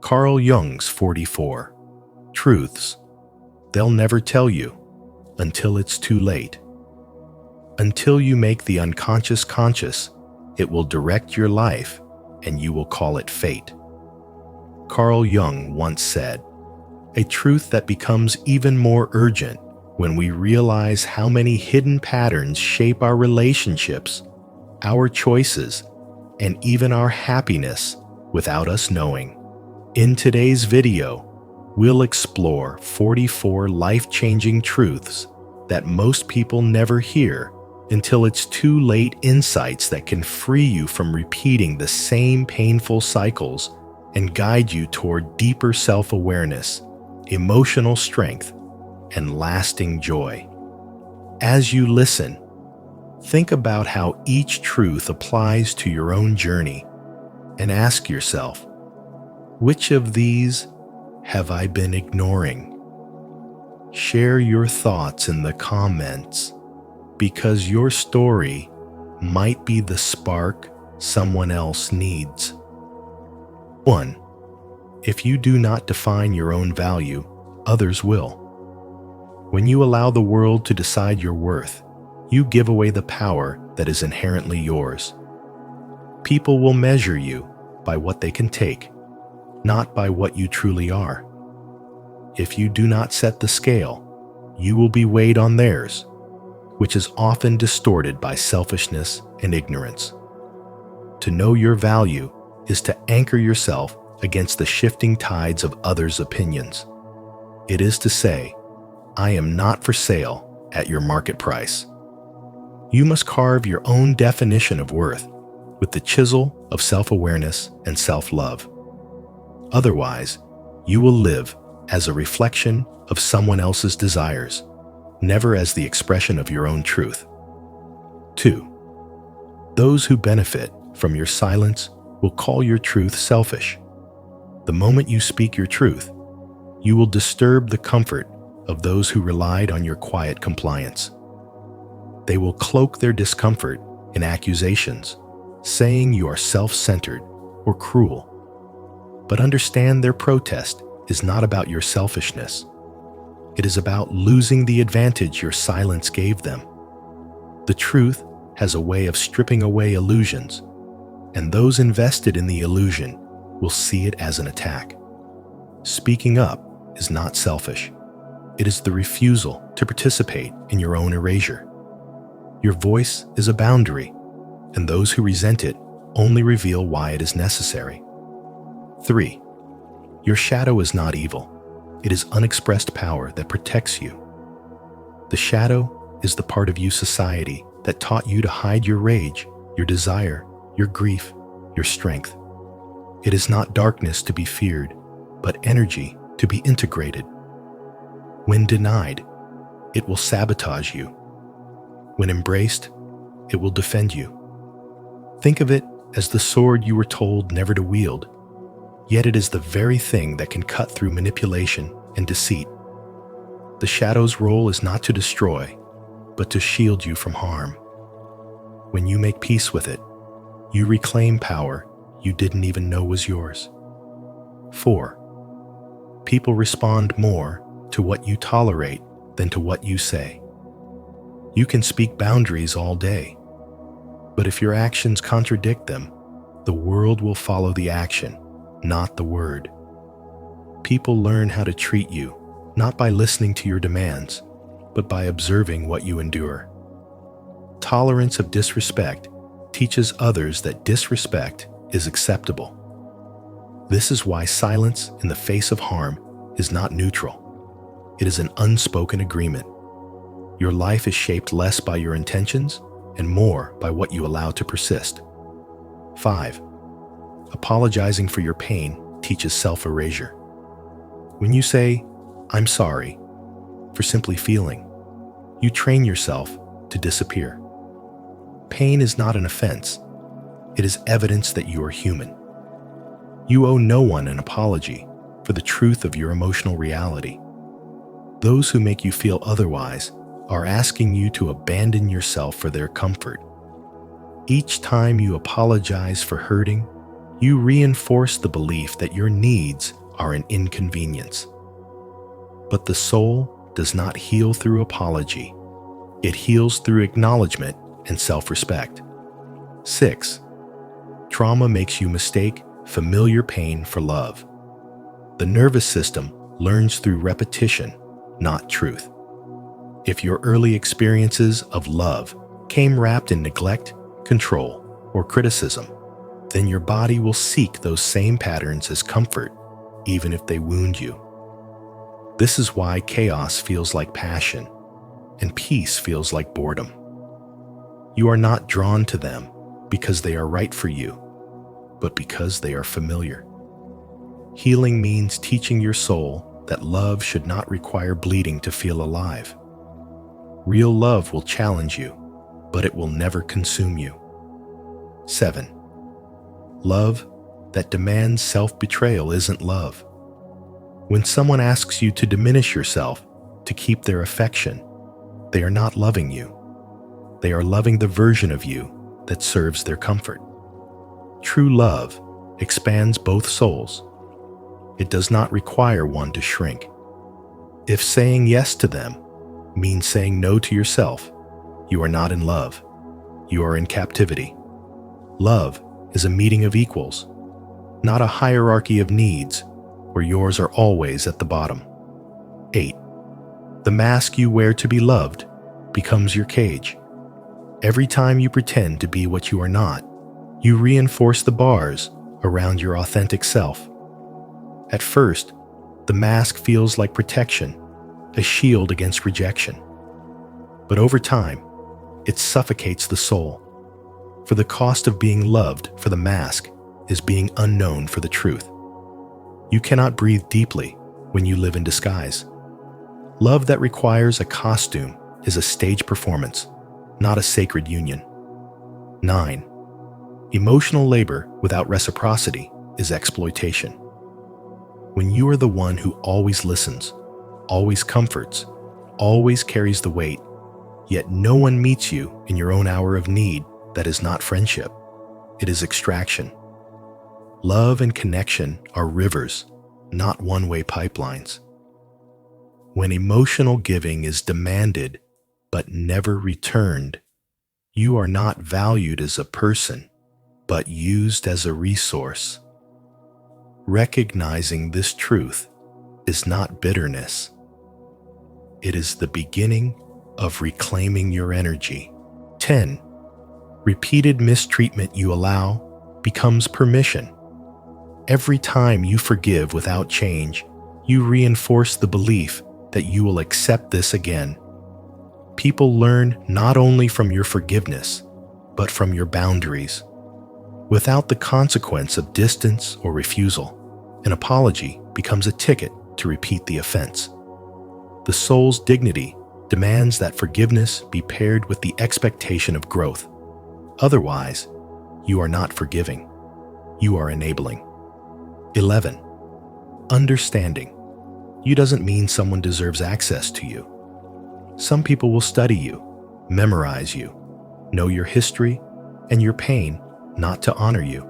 Carl Jung's 44 Truths They'll Never Tell You Until It's Too Late. Until you make the unconscious conscious, it will direct your life and you will call it fate. Carl Jung once said, "A truth that becomes even more urgent when we realize how many hidden patterns shape our relationships, our choices, and even our happiness without us knowing." In today's video, we'll explore 44 life-changing truths that most people never hear until it's too late, insights that can free you from repeating the same painful cycles and guide you toward deeper self-awareness, emotional strength, and lasting joy. As you listen, think about how each truth applies to your own journey and ask yourself, which of these have I been ignoring? Share your thoughts in the comments, because your story might be the spark someone else needs. 1. If you do not define your own value, others will. When you allow the world to decide your worth, you give away the power that is inherently yours. People will measure you by what they can take, not by what you truly are. If you do not set the scale, you will be weighed on theirs, which is often distorted by selfishness and ignorance. To know your value is to anchor yourself against the shifting tides of others' opinions. It is to say, I am not for sale at your market price. You must carve your own definition of worth with the chisel of self-awareness and self-love. Otherwise, you will live as a reflection of someone else's desires, never as the expression of your own truth. 2. Those who benefit from your silence will call your truth selfish. The moment you speak your truth, you will disturb the comfort of those who relied on your quiet compliance. They will cloak their discomfort in accusations, saying you are self-centered or cruel. But understand, their protest is not about your selfishness. It is about losing the advantage your silence gave them. The truth has a way of stripping away illusions, and those invested in the illusion will see it as an attack. Speaking up is not selfish. It is the refusal to participate in your own erasure. Your voice is a boundary, and those who resent it only reveal why it is necessary. 3. Your shadow is not evil. It is unexpressed power that protects you. The shadow is the part of you society that taught you to hide your rage, your desire, your grief, your strength. It is not darkness to be feared, but energy to be integrated. When denied, it will sabotage you. When embraced, it will defend you. Think of it as the sword you were told never to wield, yet it is the very thing that can cut through manipulation and deceit. The shadow's role is not to destroy, but to shield you from harm. When you make peace with it, you reclaim power you didn't even know was yours. 4. People respond more to what you tolerate than to what you say. You can speak boundaries all day, but if your actions contradict them, the world will follow the action, not the word. People learn how to treat you, not by listening to your demands, but by observing what you endure. Tolerance of disrespect teaches others that disrespect is acceptable. This is why silence in the face of harm is not neutral. It is an unspoken agreement. Your life is shaped less by your intentions and more by what you allow to persist. 5. Apologizing for your pain teaches self-erasure. When you say, "I'm sorry," for simply feeling, you train yourself to disappear. Pain is not an offense. It is evidence that you are human. You owe no one an apology for the truth of your emotional reality. Those who make you feel otherwise are asking you to abandon yourself for their comfort. Each time you apologize for hurting, You reinforce the belief that your needs are an inconvenience. But the soul does not heal through apology. It heals through acknowledgement and self-respect. 6. Trauma makes you mistake familiar pain for love. The nervous system learns through repetition, not truth. If your early experiences of love came wrapped in neglect, control, or criticism, then your body will seek those same patterns as comfort, even if they wound you. This is why chaos feels like passion, and peace feels like boredom. You are not drawn to them because they are right for you, but because they are familiar. Healing means teaching your soul that love should not require bleeding to feel alive. Real love will challenge you, but it will never consume you. 7. Love that demands self-betrayal isn't love. When someone asks you to diminish yourself to keep their affection, they are not loving you. They are loving the version of you that serves their comfort. True love expands both souls. It does not require one to shrink. If saying yes to them means saying no to yourself, you are not in love. You are in captivity. Love is a meeting of equals, not a hierarchy of needs where yours are always at the bottom. 8. The mask you wear to be loved becomes your cage. Every time you pretend to be what you are not, you reinforce the bars around your authentic self. At first, the mask feels like protection, a shield against rejection. But over time, it suffocates the soul. For the cost of being loved for the mask is being unknown for the truth. You cannot breathe deeply when you live in disguise. Love that requires a costume is a stage performance, not a sacred union. 9. Emotional labor without reciprocity is exploitation. When you are the one who always listens, always comforts, always carries the weight, yet no one meets you in your own hour of need, that is not friendship. It is extraction. Love and connection are rivers, not one-way pipelines. When emotional giving is demanded but never returned, you are not valued as a person, but used as a resource. Recognizing this truth is not bitterness. It is the beginning of reclaiming your energy. 10. Repeated mistreatment you allow becomes permission. Every time you forgive without change, you reinforce the belief that you will accept this again. People learn not only from your forgiveness, but from your boundaries. Without the consequence of distance or refusal, an apology becomes a ticket to repeat the offense. The soul's dignity demands that forgiveness be paired with the expectation of growth. Otherwise, you are not forgiving. You are enabling. 11. Understanding. You doesn't mean someone deserves access to you. Some people will study you, memorize you, know your history and your pain, not to honor you,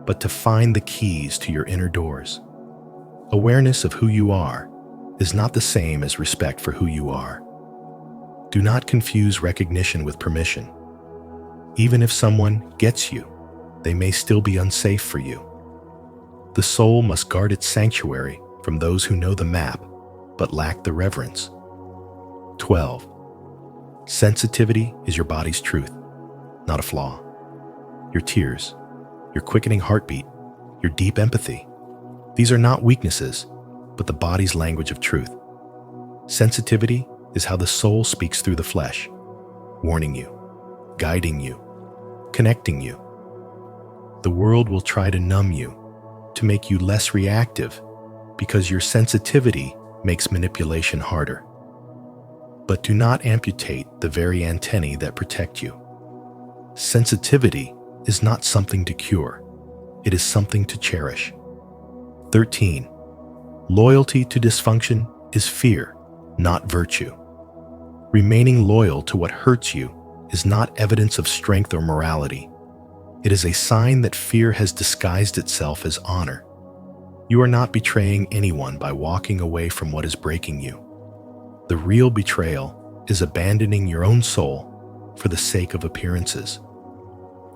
but to find the keys to your inner doors. Awareness of who you are is not the same as respect for who you are. Do not confuse recognition with permission. Even if someone gets you, they may still be unsafe for you. The soul must guard its sanctuary from those who know the map but lack the reverence. 12. Sensitivity is your body's truth, not a flaw. Your tears, your quickening heartbeat, your deep empathy, these are not weaknesses, but the body's language of truth. Sensitivity is how the soul speaks through the flesh, warning you, guiding you, connecting you. The world will try to numb you, to make you less reactive, because your sensitivity makes manipulation harder. But do not amputate the very antennae that protect you. Sensitivity is not something to cure. It is something to cherish. 13. Loyalty to dysfunction is fear, not virtue. Remaining loyal to what hurts you is not evidence of strength or morality. It is a sign that fear has disguised itself as honor. You are not betraying anyone by walking away from what is breaking you. The real betrayal is abandoning your own soul for the sake of appearances.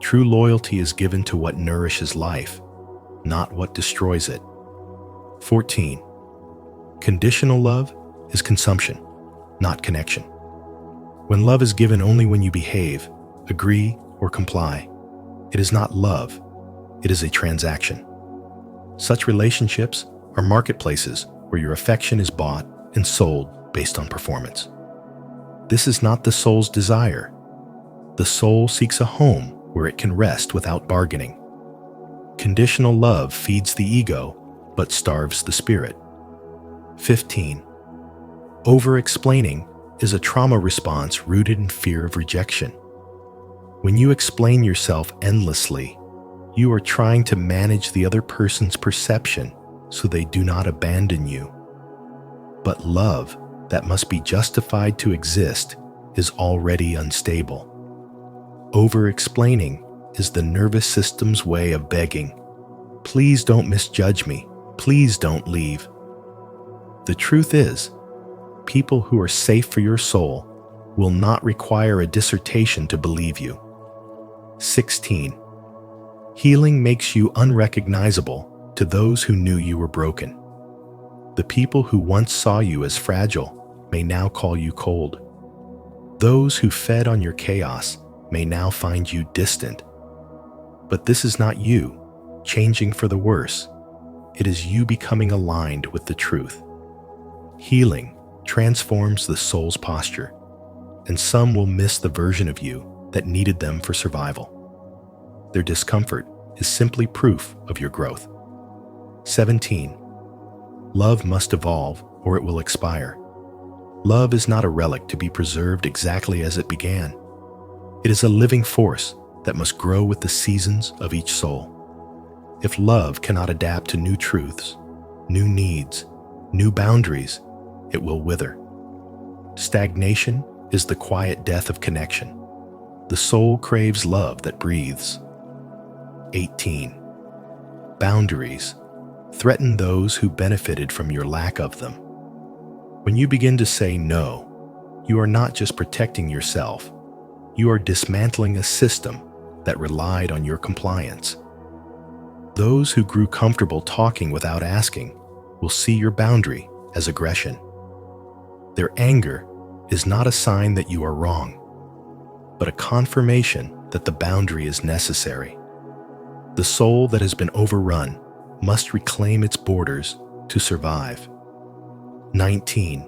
True loyalty is given to what nourishes life, not what destroys it. 14. Conditional love is consumption, not connection. When love is given only when you behave, agree, or comply, it is not love, it is a transaction. Such relationships are marketplaces where your affection is bought and sold based on performance. This is not the soul's desire. The soul seeks a home where it can rest without bargaining. Conditional love feeds the ego, but starves the spirit. 15. Over-explaining is a trauma response rooted in fear of rejection. When you explain yourself endlessly, you are trying to manage the other person's perception so they do not abandon you. But love that must be justified to exist is already unstable. Over-explaining is the nervous system's way of begging, "Please don't misjudge me. Please don't leave." The truth is, people who are safe for your soul will not require a dissertation to believe you. 16. Healing makes you unrecognizable to those who knew you were broken. The people who once saw you as fragile may now call you cold. Those who fed on your chaos may now find you distant. But this is not you changing for the worse. It is you becoming aligned with the truth. Healing transforms the soul's posture, and some will miss the version of you that needed them for survival. Their discomfort is simply proof of your growth. 17. Love must evolve or it will expire. Love is not a relic to be preserved exactly as it began. It is a living force that must grow with the seasons of each soul. If love cannot adapt to new truths, new needs, new boundaries, it will wither. Stagnation is the quiet death of connection. The soul craves love that breathes. 18. Boundaries threaten those who benefited from your lack of them. When you begin to say no, you are not just protecting yourself, you are dismantling a system that relied on your compliance. Those who grew comfortable talking without asking will see your boundary as aggression. Their anger is not a sign that you are wrong, but a confirmation that the boundary is necessary. The soul that has been overrun must reclaim its borders to survive. 19.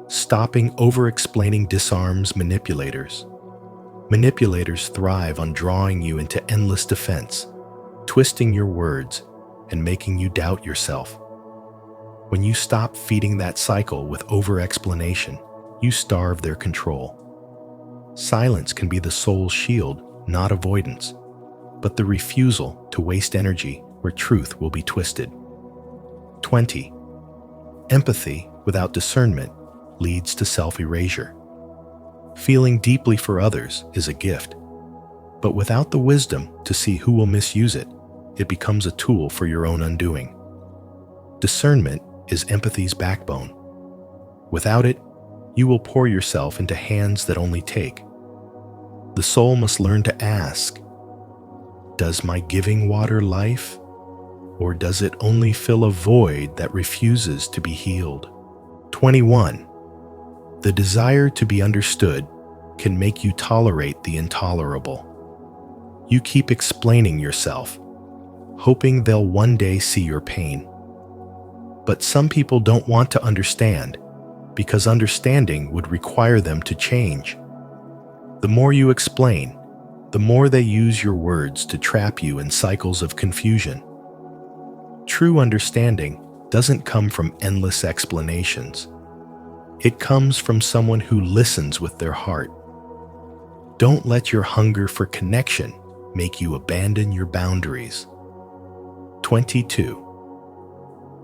Stopping over-explaining disarms manipulators. Manipulators thrive on drawing you into endless defense, twisting your words and making you doubt yourself. When you stop feeding that cycle with over-explanation, you starve their control. Silence can be the soul's shield, not avoidance, but the refusal to waste energy where truth will be twisted. 20. Empathy without discernment leads to self-erasure. Feeling deeply for others is a gift, but without the wisdom to see who will misuse it, it becomes a tool for your own undoing. Discernment is empathy's backbone. Without it, you will pour yourself into hands that only take. The soul must learn to ask, does my giving water life, or does it only fill a void that refuses to be healed? 21. The desire to be understood can make you tolerate the intolerable. You keep explaining yourself, hoping they'll one day see your pain. But some people don't want to understand because understanding would require them to change. The more you explain, the more they use your words to trap you in cycles of confusion. True understanding doesn't come from endless explanations. It comes from someone who listens with their heart. Don't let your hunger for connection make you abandon your boundaries. 22.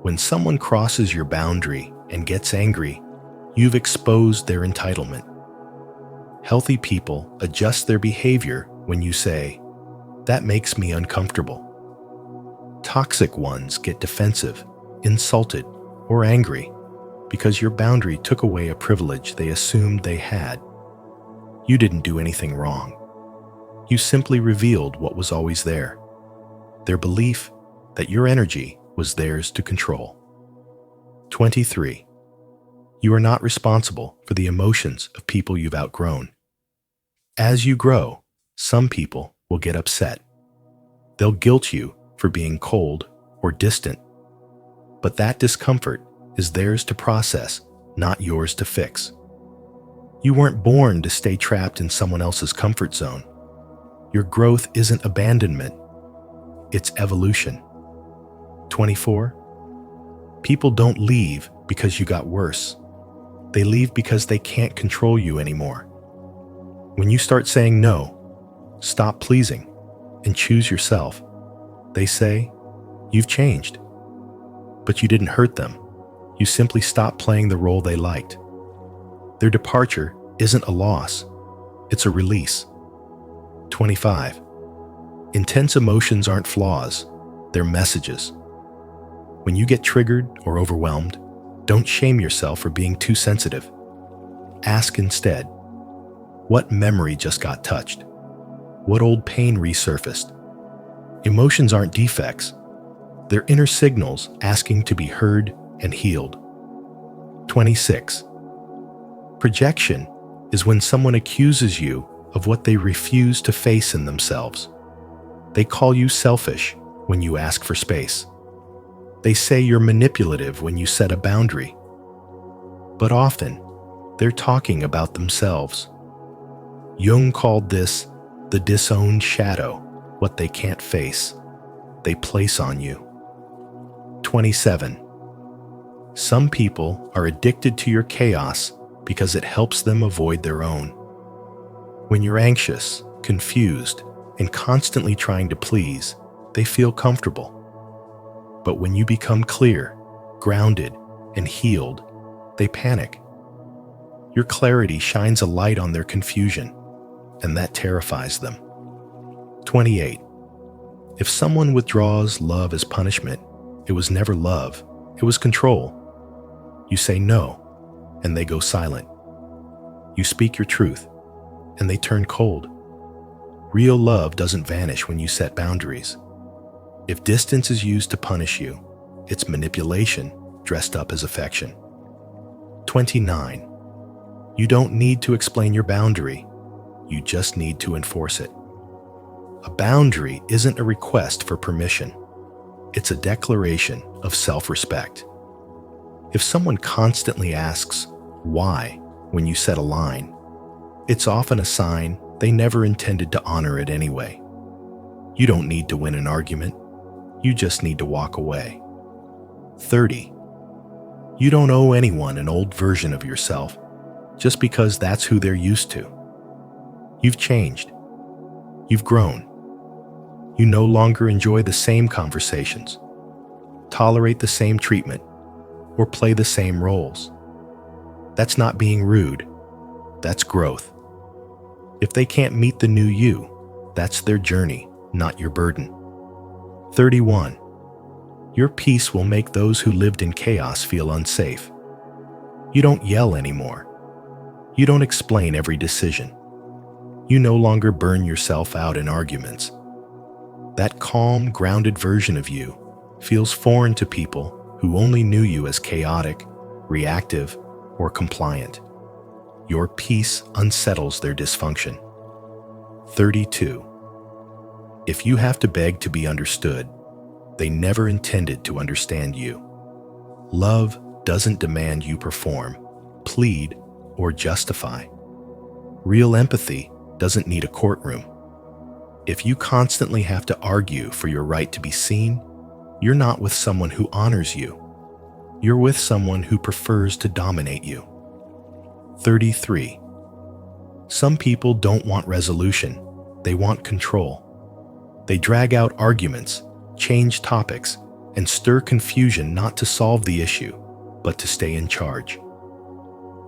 When someone crosses your boundary and gets angry, you've exposed their entitlement. Healthy people adjust their behavior when you say, That makes me uncomfortable. Toxic ones get defensive, insulted, or angry because your boundary took away a privilege they assumed they had. You didn't do anything wrong. You simply revealed what was always there, their belief that your energy was theirs to control. 23. You are not responsible for the emotions of people you've outgrown. As you grow, some people will get upset. They'll guilt you for being cold or distant. But that discomfort is theirs to process, not yours to fix. You weren't born to stay trapped in someone else's comfort zone. Your growth isn't abandonment, it's evolution. 24. People don't leave because you got worse. They leave because they can't control you anymore. When you start saying no, stop pleasing, and choose yourself, they say, you've changed. But you didn't hurt them. You simply stopped playing the role they liked. Their departure isn't a loss, it's a release. 25. Intense emotions aren't flaws, they're messages. When you get triggered or overwhelmed, don't shame yourself for being too sensitive. Ask instead, what memory just got touched? What old pain resurfaced? Emotions aren't defects. They're inner signals asking to be heard and healed. 26. Projection is when someone accuses you of what they refuse to face in themselves. They call you selfish when you ask for space. They say you're manipulative when you set a boundary. But often, they're talking about themselves. Jung called this the disowned shadow, what they can't face, they place on you. 27. Some people are addicted to your chaos because it helps them avoid their own. When you're anxious, confused, and constantly trying to please, they feel comfortable. But when you become clear, grounded, and healed, they panic. Your clarity shines a light on their confusion, and that terrifies them. 28. If someone withdraws love as punishment, it was never love, it was control. You say no, and they go silent. You speak your truth, and they turn cold. Real love doesn't vanish when you set boundaries. If distance is used to punish you, it's manipulation dressed up as affection. 29. You don't need to explain your boundary, you just need to enforce it. A boundary isn't a request for permission. It's a declaration of self-respect. If someone constantly asks, why, when you set a line, it's often a sign they never intended to honor it anyway. You don't need to win an argument. You just need to walk away. 30. You don't owe anyone an old version of yourself just because that's who they're used to. You've changed. You've grown. You no longer enjoy the same conversations, tolerate the same treatment, or play the same roles. That's not being rude. That's growth. If they can't meet the new you, that's their journey, not your burden. 31. Your peace will make those who lived in chaos feel unsafe. You don't yell anymore. You don't explain every decision. You no longer burn yourself out in arguments. That calm, grounded version of you feels foreign to people who only knew you as chaotic, reactive, or compliant. Your peace unsettles their dysfunction. 32. If you have to beg to be understood, they never intended to understand you. Love doesn't demand you perform, plead, or justify. Real empathy doesn't need a courtroom. If you constantly have to argue for your right to be seen, you're not with someone who honors you. You're with someone who prefers to dominate you. 33. Some people don't want resolution. They want control. They drag out arguments, change topics, and stir confusion not to solve the issue, but to stay in charge.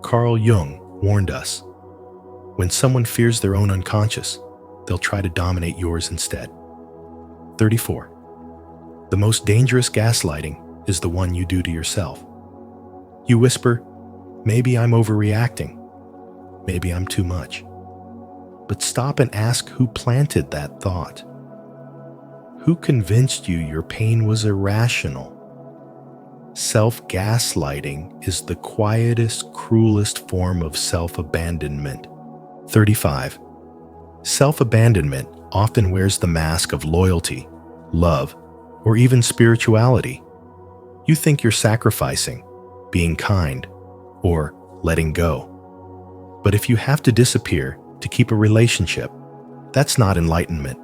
Carl Jung warned us, when someone fears their own unconscious, they'll try to dominate yours instead. 34. The most dangerous gaslighting is the one you do to yourself. You whisper, maybe I'm overreacting. Maybe I'm too much. But stop and ask who planted that thought. Who convinced you your pain was irrational? Self-gaslighting is the quietest, cruelest form of self-abandonment. 35. Self-abandonment often wears the mask of loyalty, love, or even spirituality. You think you're sacrificing, being kind, or letting go. But if you have to disappear to keep a relationship, that's not enlightenment.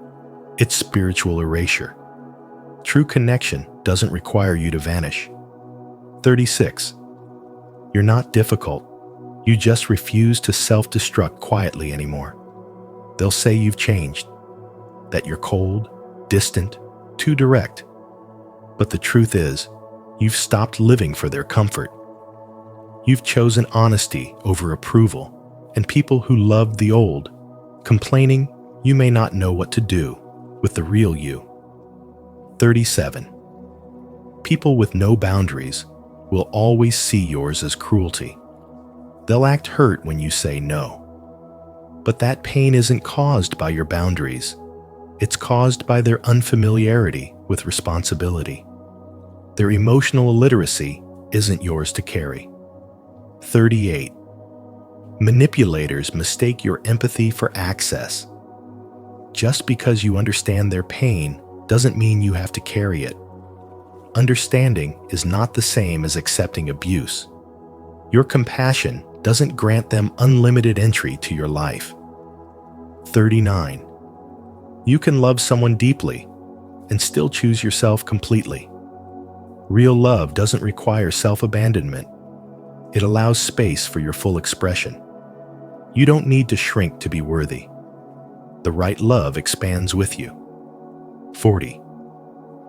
It's spiritual erasure. True connection doesn't require you to vanish. 36. You're not difficult. You just refuse to self-destruct quietly anymore. They'll say you've changed, that you're cold, distant, too direct. But the truth is, you've stopped living for their comfort. You've chosen honesty over approval, and people who loved the old, complaining you may not know what to do with the real you. 37. People with no boundaries will always see yours as cruelty. They'll act hurt when you say no. But that pain isn't caused by your boundaries. It's caused by their unfamiliarity with responsibility. Their emotional illiteracy isn't yours to carry. 38. Manipulators mistake your empathy for access. Just because you understand their pain doesn't mean you have to carry it. Understanding is not the same as accepting abuse. Your compassion doesn't grant them unlimited entry to your life. 39. You can love someone deeply and still choose yourself completely. Real love doesn't require self-abandonment. It allows space for your full expression. You don't need to shrink to be worthy. The right love expands with you. 40.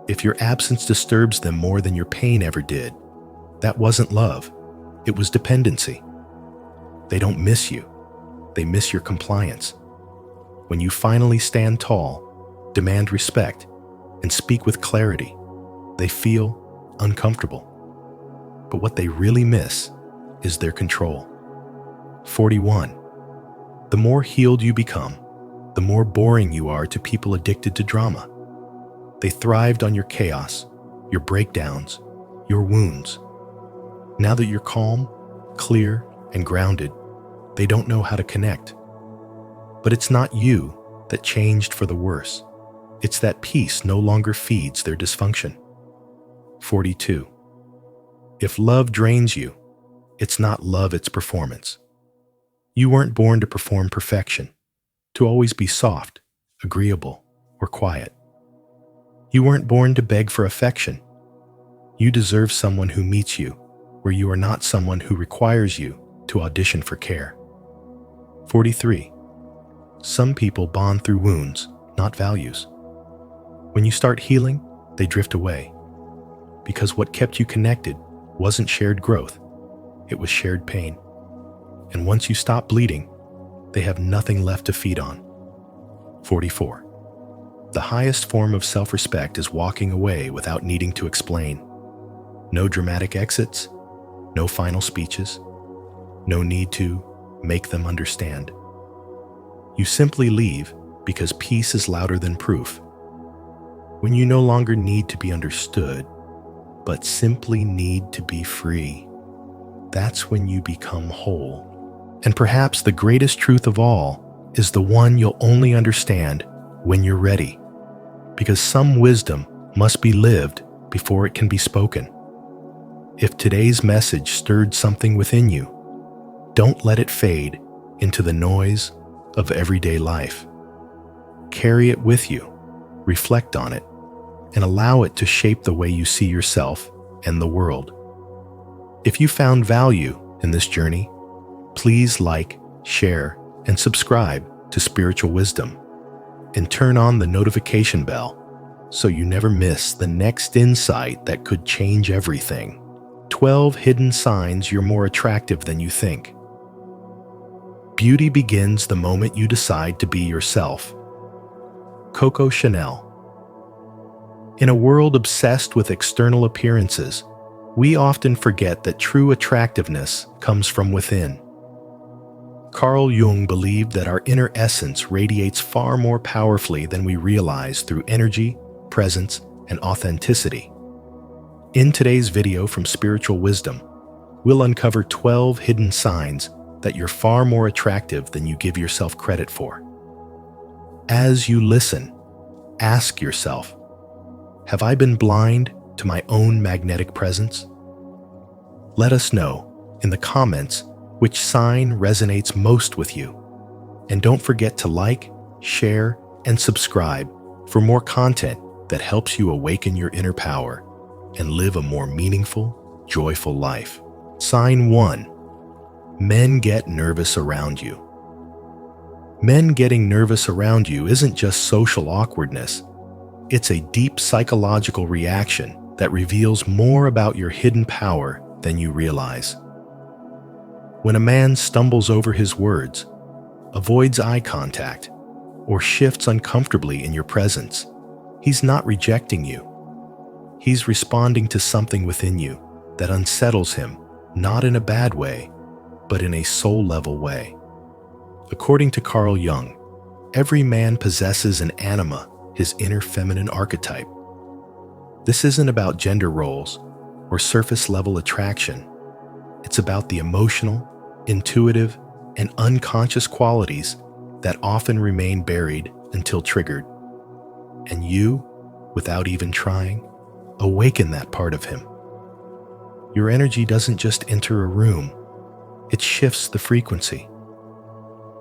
If your absence disturbs them more than your pain ever did, that wasn't love. It was dependency. They don't miss you. They miss your compliance. When you finally stand tall, demand respect, and speak with clarity, they feel uncomfortable. But what they really miss is their control. 41. The more healed you become, the more boring you are to people addicted to drama. They thrived on your chaos, your breakdowns, your wounds. Now that you're calm, clear, and grounded, they don't know how to connect. But it's not you that changed for the worse. It's that peace no longer feeds their dysfunction. 42. If love drains you, it's not love, it's performance. You weren't born to perform perfection, to always be soft, agreeable, or quiet. You weren't born to beg for affection. You deserve someone who meets you where you are not someone who requires you to audition for care. 43. Some people bond through wounds, not values. When you start healing, they drift away. Because what kept you connected wasn't shared growth, it was shared pain. And once you stop bleeding, they have nothing left to feed on. 44. The highest form of self-respect is walking away without needing to explain. No dramatic exits, no final speeches, no need to make them understand. You simply leave because peace is louder than proof. When you no longer need to be understood, but simply need to be free, that's when you become whole. And perhaps the greatest truth of all is the one you'll only understand when you're ready, because some wisdom must be lived before it can be spoken. If today's message stirred something within you, don't let it fade into the noise of everyday life. Carry it with you, reflect on it, and allow it to shape the way you see yourself and the world. If you found value in this journey, please like, share, and subscribe to Spiritual Wisdom, and turn on the notification bell so you never miss the next insight that could change everything. 12 hidden signs you're more attractive than you think. Beauty begins the moment you decide to be yourself. Coco Chanel. In a world obsessed with external appearances, we often forget that true attractiveness comes from within. Carl Jung believed that our inner essence radiates far more powerfully than we realize through energy, presence, and authenticity. In today's video from Spiritual Wisdom, we'll uncover 12 hidden signs that you're far more attractive than you give yourself credit for. As you listen, ask yourself, have I been blind to my own magnetic presence? Let us know in the comments which sign resonates most with you. And don't forget to like, share, and subscribe for more content that helps you awaken your inner power and live a more meaningful, joyful life. Sign 1. Men get nervous around you. Men getting nervous around you isn't just social awkwardness. It's a deep psychological reaction that reveals more about your hidden power than you realize. When a man stumbles over his words, avoids eye contact, or shifts uncomfortably in your presence, he's not rejecting you. He's responding to something within you that unsettles him, not in a bad way, but in a soul-level way. According to Carl Jung, every man possesses an anima, his inner feminine archetype. This isn't about gender roles or surface-level attraction. It's about the emotional, intuitive, and unconscious qualities that often remain buried until triggered. And you, without even trying, awaken that part of him. Your energy doesn't just enter a room, it shifts the frequency.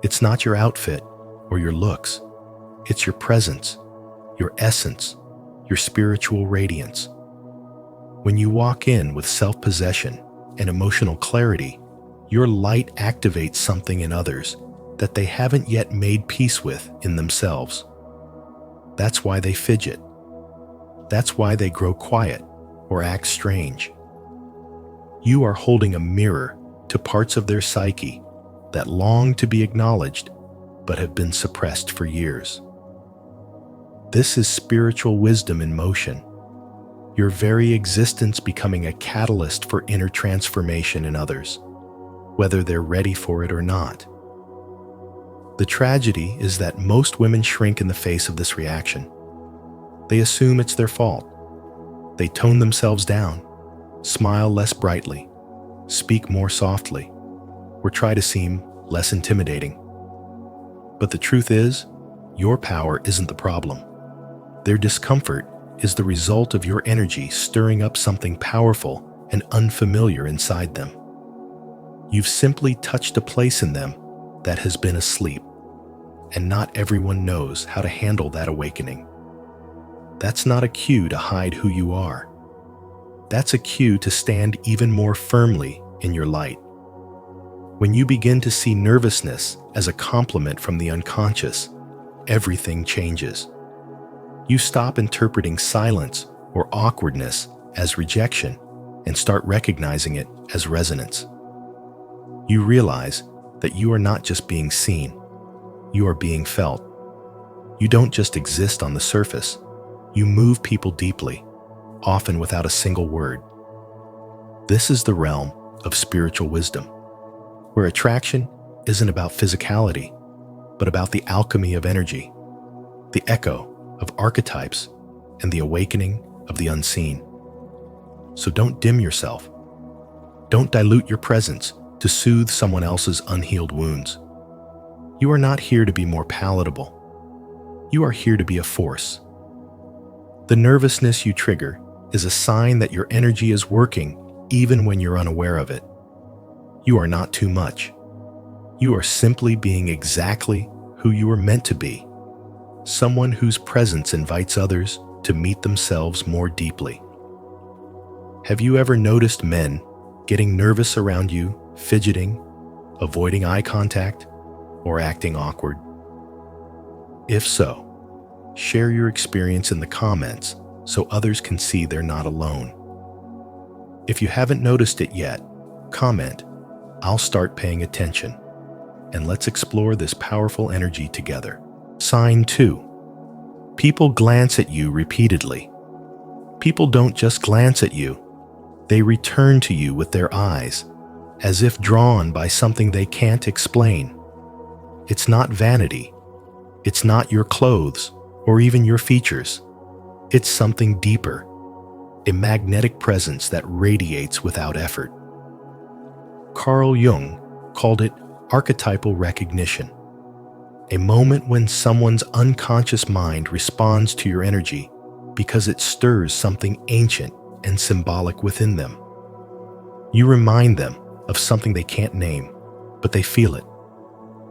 It's not your outfit or your looks, it's your presence, your essence, your spiritual radiance. When you walk in with self-possession and emotional clarity, your light activates something in others that they haven't yet made peace with in themselves. That's why they fidget. That's why they grow quiet or act strange. You are holding a mirror to parts of their psyche that long to be acknowledged but have been suppressed for years. This is spiritual wisdom in motion, your very existence becoming a catalyst for inner transformation in others, whether they're ready for it or not. The tragedy is that most women shrink in the face of this reaction. They assume it's their fault. They tone themselves down, smile less brightly, speak more softly, or try to seem less intimidating. But the truth is, your power isn't the problem. Their discomfort is the result of your energy stirring up something powerful and unfamiliar inside them. You've simply touched a place in them that has been asleep, and not everyone knows how to handle that awakening. That's not a cue to hide who you are. That's a cue to stand even more firmly in your light. When you begin to see nervousness as a compliment from the unconscious, everything changes. You stop interpreting silence or awkwardness as rejection and start recognizing it as resonance. You realize that you are not just being seen, you are being felt. You don't just exist on the surface, you move people deeply, often without a single word. This is the realm of spiritual wisdom, where attraction isn't about physicality, but about the alchemy of energy, the echo of archetypes, and the awakening of the unseen. So don't dim yourself. Don't dilute your presence to soothe someone else's unhealed wounds. You are not here to be more palatable. You are here to be a force. The nervousness you trigger is a sign that your energy is working even when you're unaware of it. You are not too much. You are simply being exactly who you were meant to be, someone whose presence invites others to meet themselves more deeply. Have you ever noticed men getting nervous around you, fidgeting, avoiding eye contact, or acting awkward? If so, share your experience in the comments so others can see they're not alone. If you haven't noticed it yet, comment, "I'll start paying attention," and let's explore this powerful energy together. Sign 2. People glance at you repeatedly. People don't just glance at you, they return to you with their eyes, as if drawn by something they can't explain. It's not vanity. It's not your clothes or even your features. It's something deeper, a magnetic presence that radiates without effort. Carl Jung called it archetypal recognition, a moment when someone's unconscious mind responds to your energy because it stirs something ancient and symbolic within them. You remind them of something they can't name, but they feel it.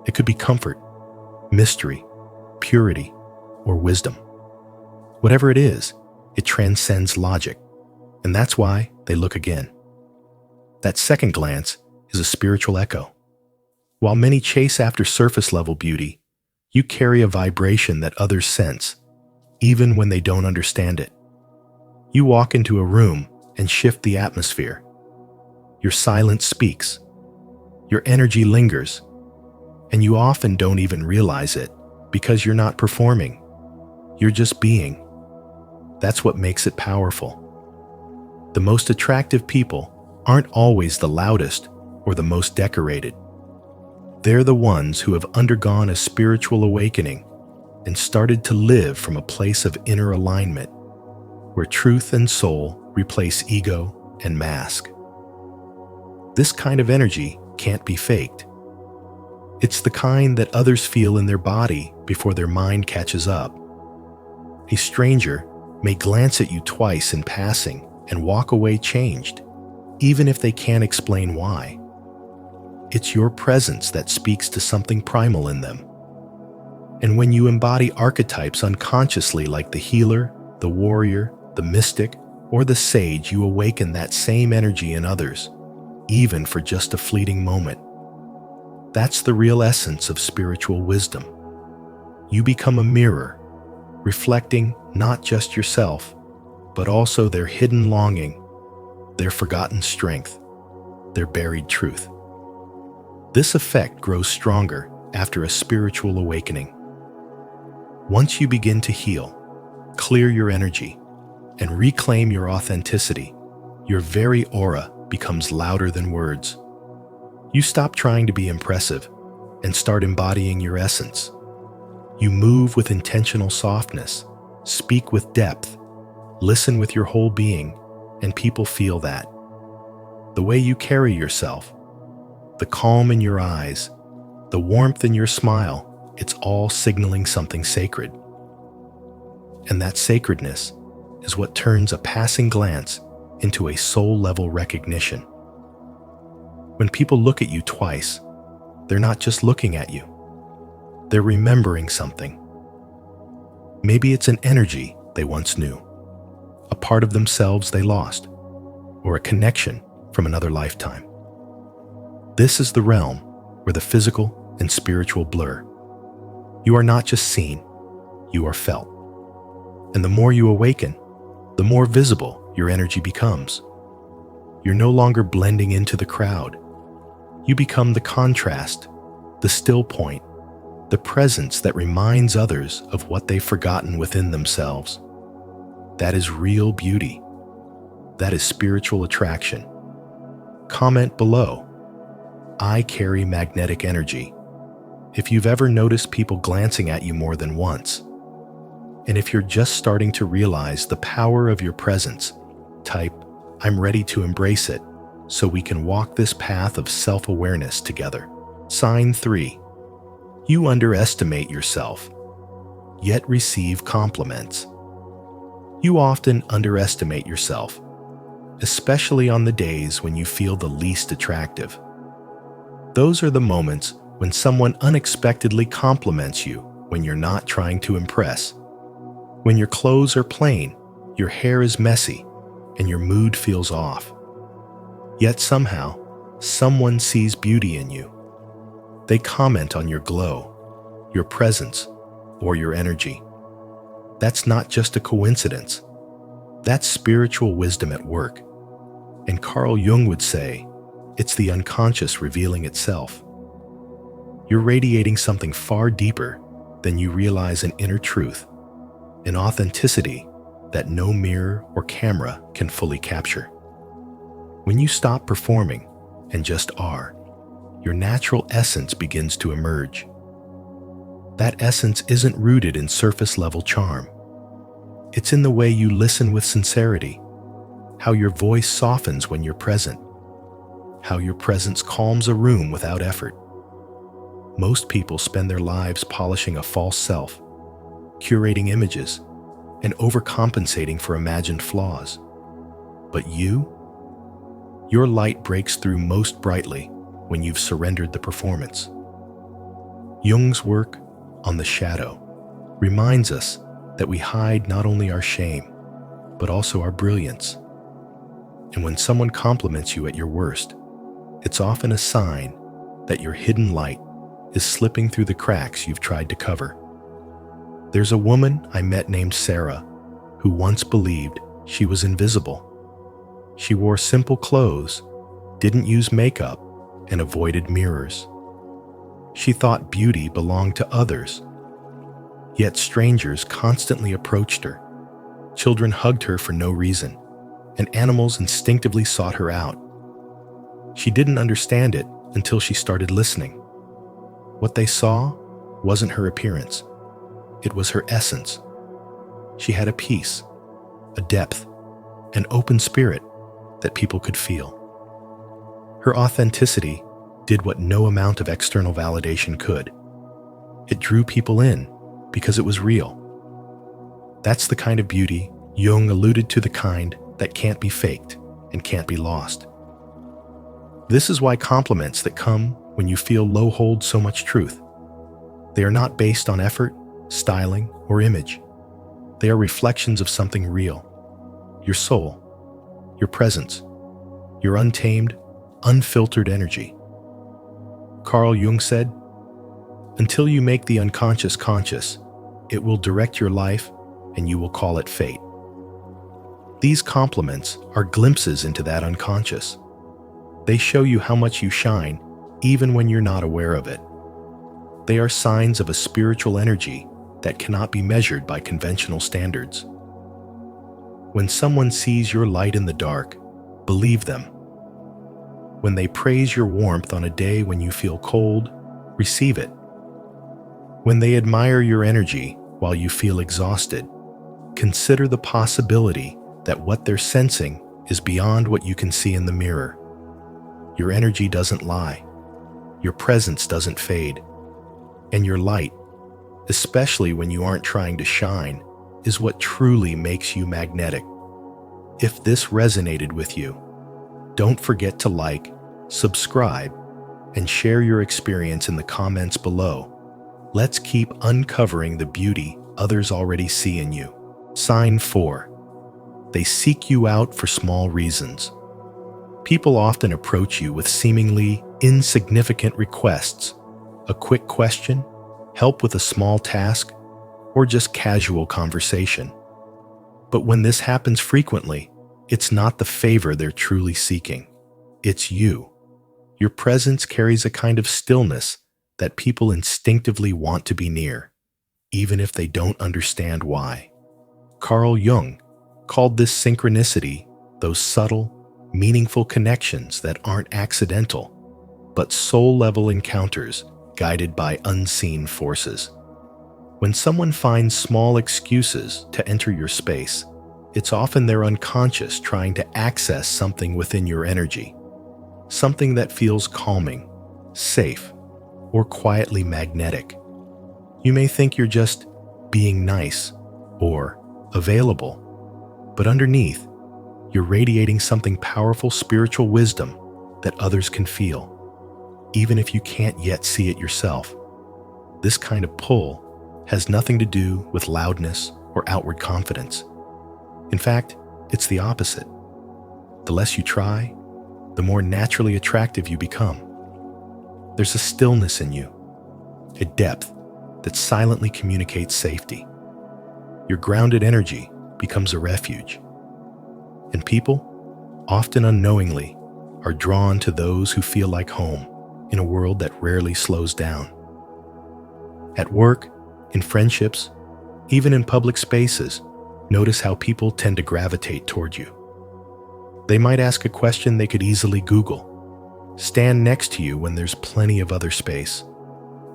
It could be comfort, mystery, purity, or wisdom. Whatever it is, it transcends logic, and that's why they look again. That second glance is a spiritual echo. While many chase after surface-level beauty, you carry a vibration that others sense, even when they don't understand it. You walk into a room and shift the atmosphere. Your silence speaks. Your energy lingers, and you often don't even realize it because you're not performing. You're just being. That's what makes it powerful. The most attractive people aren't always the loudest or the most decorated. They're the ones who have undergone a spiritual awakening and started to live from a place of inner alignment, where truth and soul replace ego and mask. This kind of energy can't be faked. It's the kind that others feel in their body before their mind catches up. A stranger may glance at you twice in passing and walk away changed, even if they can't explain why. It's your presence that speaks to something primal in them. And when you embody archetypes unconsciously like the healer, the warrior, the mystic, or the sage, you awaken that same energy in others, even for just a fleeting moment. That's the real essence of spiritual wisdom. You become a mirror, reflecting not just yourself, but also their hidden longing, their forgotten strength, their buried truth. This effect grows stronger after a spiritual awakening. Once you begin to heal, clear your energy, and reclaim your authenticity, your very aura becomes louder than words. You stop trying to be impressive and start embodying your essence. You move with intentional softness, speak with depth, listen with your whole being, and people feel that. The way you carry yourself, the calm in your eyes, the warmth in your smile, it's all signaling something sacred. And that sacredness is what turns a passing glance into a soul-level recognition. When people look at you twice, they're not just looking at you. They're remembering something. Maybe it's an energy they once knew, a part of themselves they lost, or a connection from another lifetime. This is the realm where the physical and spiritual blur. You are not just seen, you are felt. And the more you awaken, the more visible your energy becomes. You're no longer blending into the crowd. You become the contrast, the still point, the presence that reminds others of what they've forgotten within themselves. That is real beauty. That is spiritual attraction. Comment below. I carry magnetic energy. If you've ever noticed people glancing at you more than once, and if you're just starting to realize the power of your presence, type, I'm ready to embrace it, so we can walk this path of self-awareness together. Sign 3. You underestimate yourself, yet receive compliments. You often underestimate yourself, especially on the days when you feel the least attractive. Those are the moments when someone unexpectedly compliments you when you're not trying to impress. When your clothes are plain, your hair is messy, and your mood feels off. Yet somehow, someone sees beauty in you. They comment on your glow, your presence, or your energy. That's not just a coincidence. That's spiritual wisdom at work. And Carl Jung would say, it's the unconscious revealing itself. You're radiating something far deeper than you realize, an inner truth, an authenticity that no mirror or camera can fully capture. When you stop performing and just are, your natural essence begins to emerge. That essence isn't rooted in surface-level charm. It's in the way you listen with sincerity, how your voice softens when you're present, how your presence calms a room without effort. Most people spend their lives polishing a false self, curating images, and overcompensating for imagined flaws. But your light breaks through most brightly when you've surrendered the performance. Jung's work on the shadow reminds us that we hide not only our shame, but also our brilliance. And when someone compliments you at your worst, it's often a sign that your hidden light is slipping through the cracks you've tried to cover. There's a woman I met named Sarah who once believed she was invisible. She wore simple clothes, didn't use makeup, and avoided mirrors. She thought beauty belonged to others. Yet strangers constantly approached her. Children hugged her for no reason, and animals instinctively sought her out. She didn't understand it until she started listening. What they saw wasn't her appearance. It was her essence. She had a peace, a depth, an open spirit that people could feel. Her authenticity did what no amount of external validation could. It drew people in because it was real. That's the kind of beauty Jung alluded to, the kind that can't be faked and can't be lost. This is why compliments that come when you feel low hold so much truth. They are not based on effort, styling, or image. They are reflections of something real. Your soul, your presence, your untamed, unfiltered energy. Carl Jung said, "Until you make the unconscious conscious, it will direct your life and you will call it fate." These compliments are glimpses into that unconscious. They show you how much you shine even when you're not aware of it. They are signs of a spiritual energy that cannot be measured by conventional standards. When someone sees your light in the dark, believe them. When they praise your warmth on a day when you feel cold, receive it. When they admire your energy while you feel exhausted, consider the possibility that what they're sensing is beyond what you can see in the mirror. Your energy doesn't lie. Your presence doesn't fade. And your light, especially when you aren't trying to shine, is what truly makes you magnetic. If this resonated with you, don't forget to like, subscribe, and share your experience in the comments below. Let's keep uncovering the beauty others already see in you. Sign 4. They seek you out for small reasons. People often approach you with seemingly insignificant requests: a quick question, help with a small task, or just casual conversation. But when this happens frequently, it's not the favor they're truly seeking. It's you. Your presence carries a kind of stillness that people instinctively want to be near, even if they don't understand why. Carl Jung called this synchronicity, those subtle, meaningful connections that aren't accidental, but soul-level encounters guided by unseen forces. When someone finds small excuses to enter your space, it's often their unconscious trying to access something within your energy, something that feels calming, safe, or quietly magnetic. You may think you're just being nice or available, but underneath, you're radiating something powerful, spiritual wisdom that others can feel, even if you can't yet see it yourself. This kind of pull has nothing to do with loudness or outward confidence. In fact, it's the opposite. The less you try, the more naturally attractive you become. There's a stillness in you, a depth that silently communicates safety. Your grounded energy becomes a refuge. And people, often unknowingly, are drawn to those who feel like home in a world that rarely slows down. At work, in friendships, even in public spaces, Notice how people tend to gravitate toward you. They might ask a question they could easily Google, stand next to you when there's plenty of other space,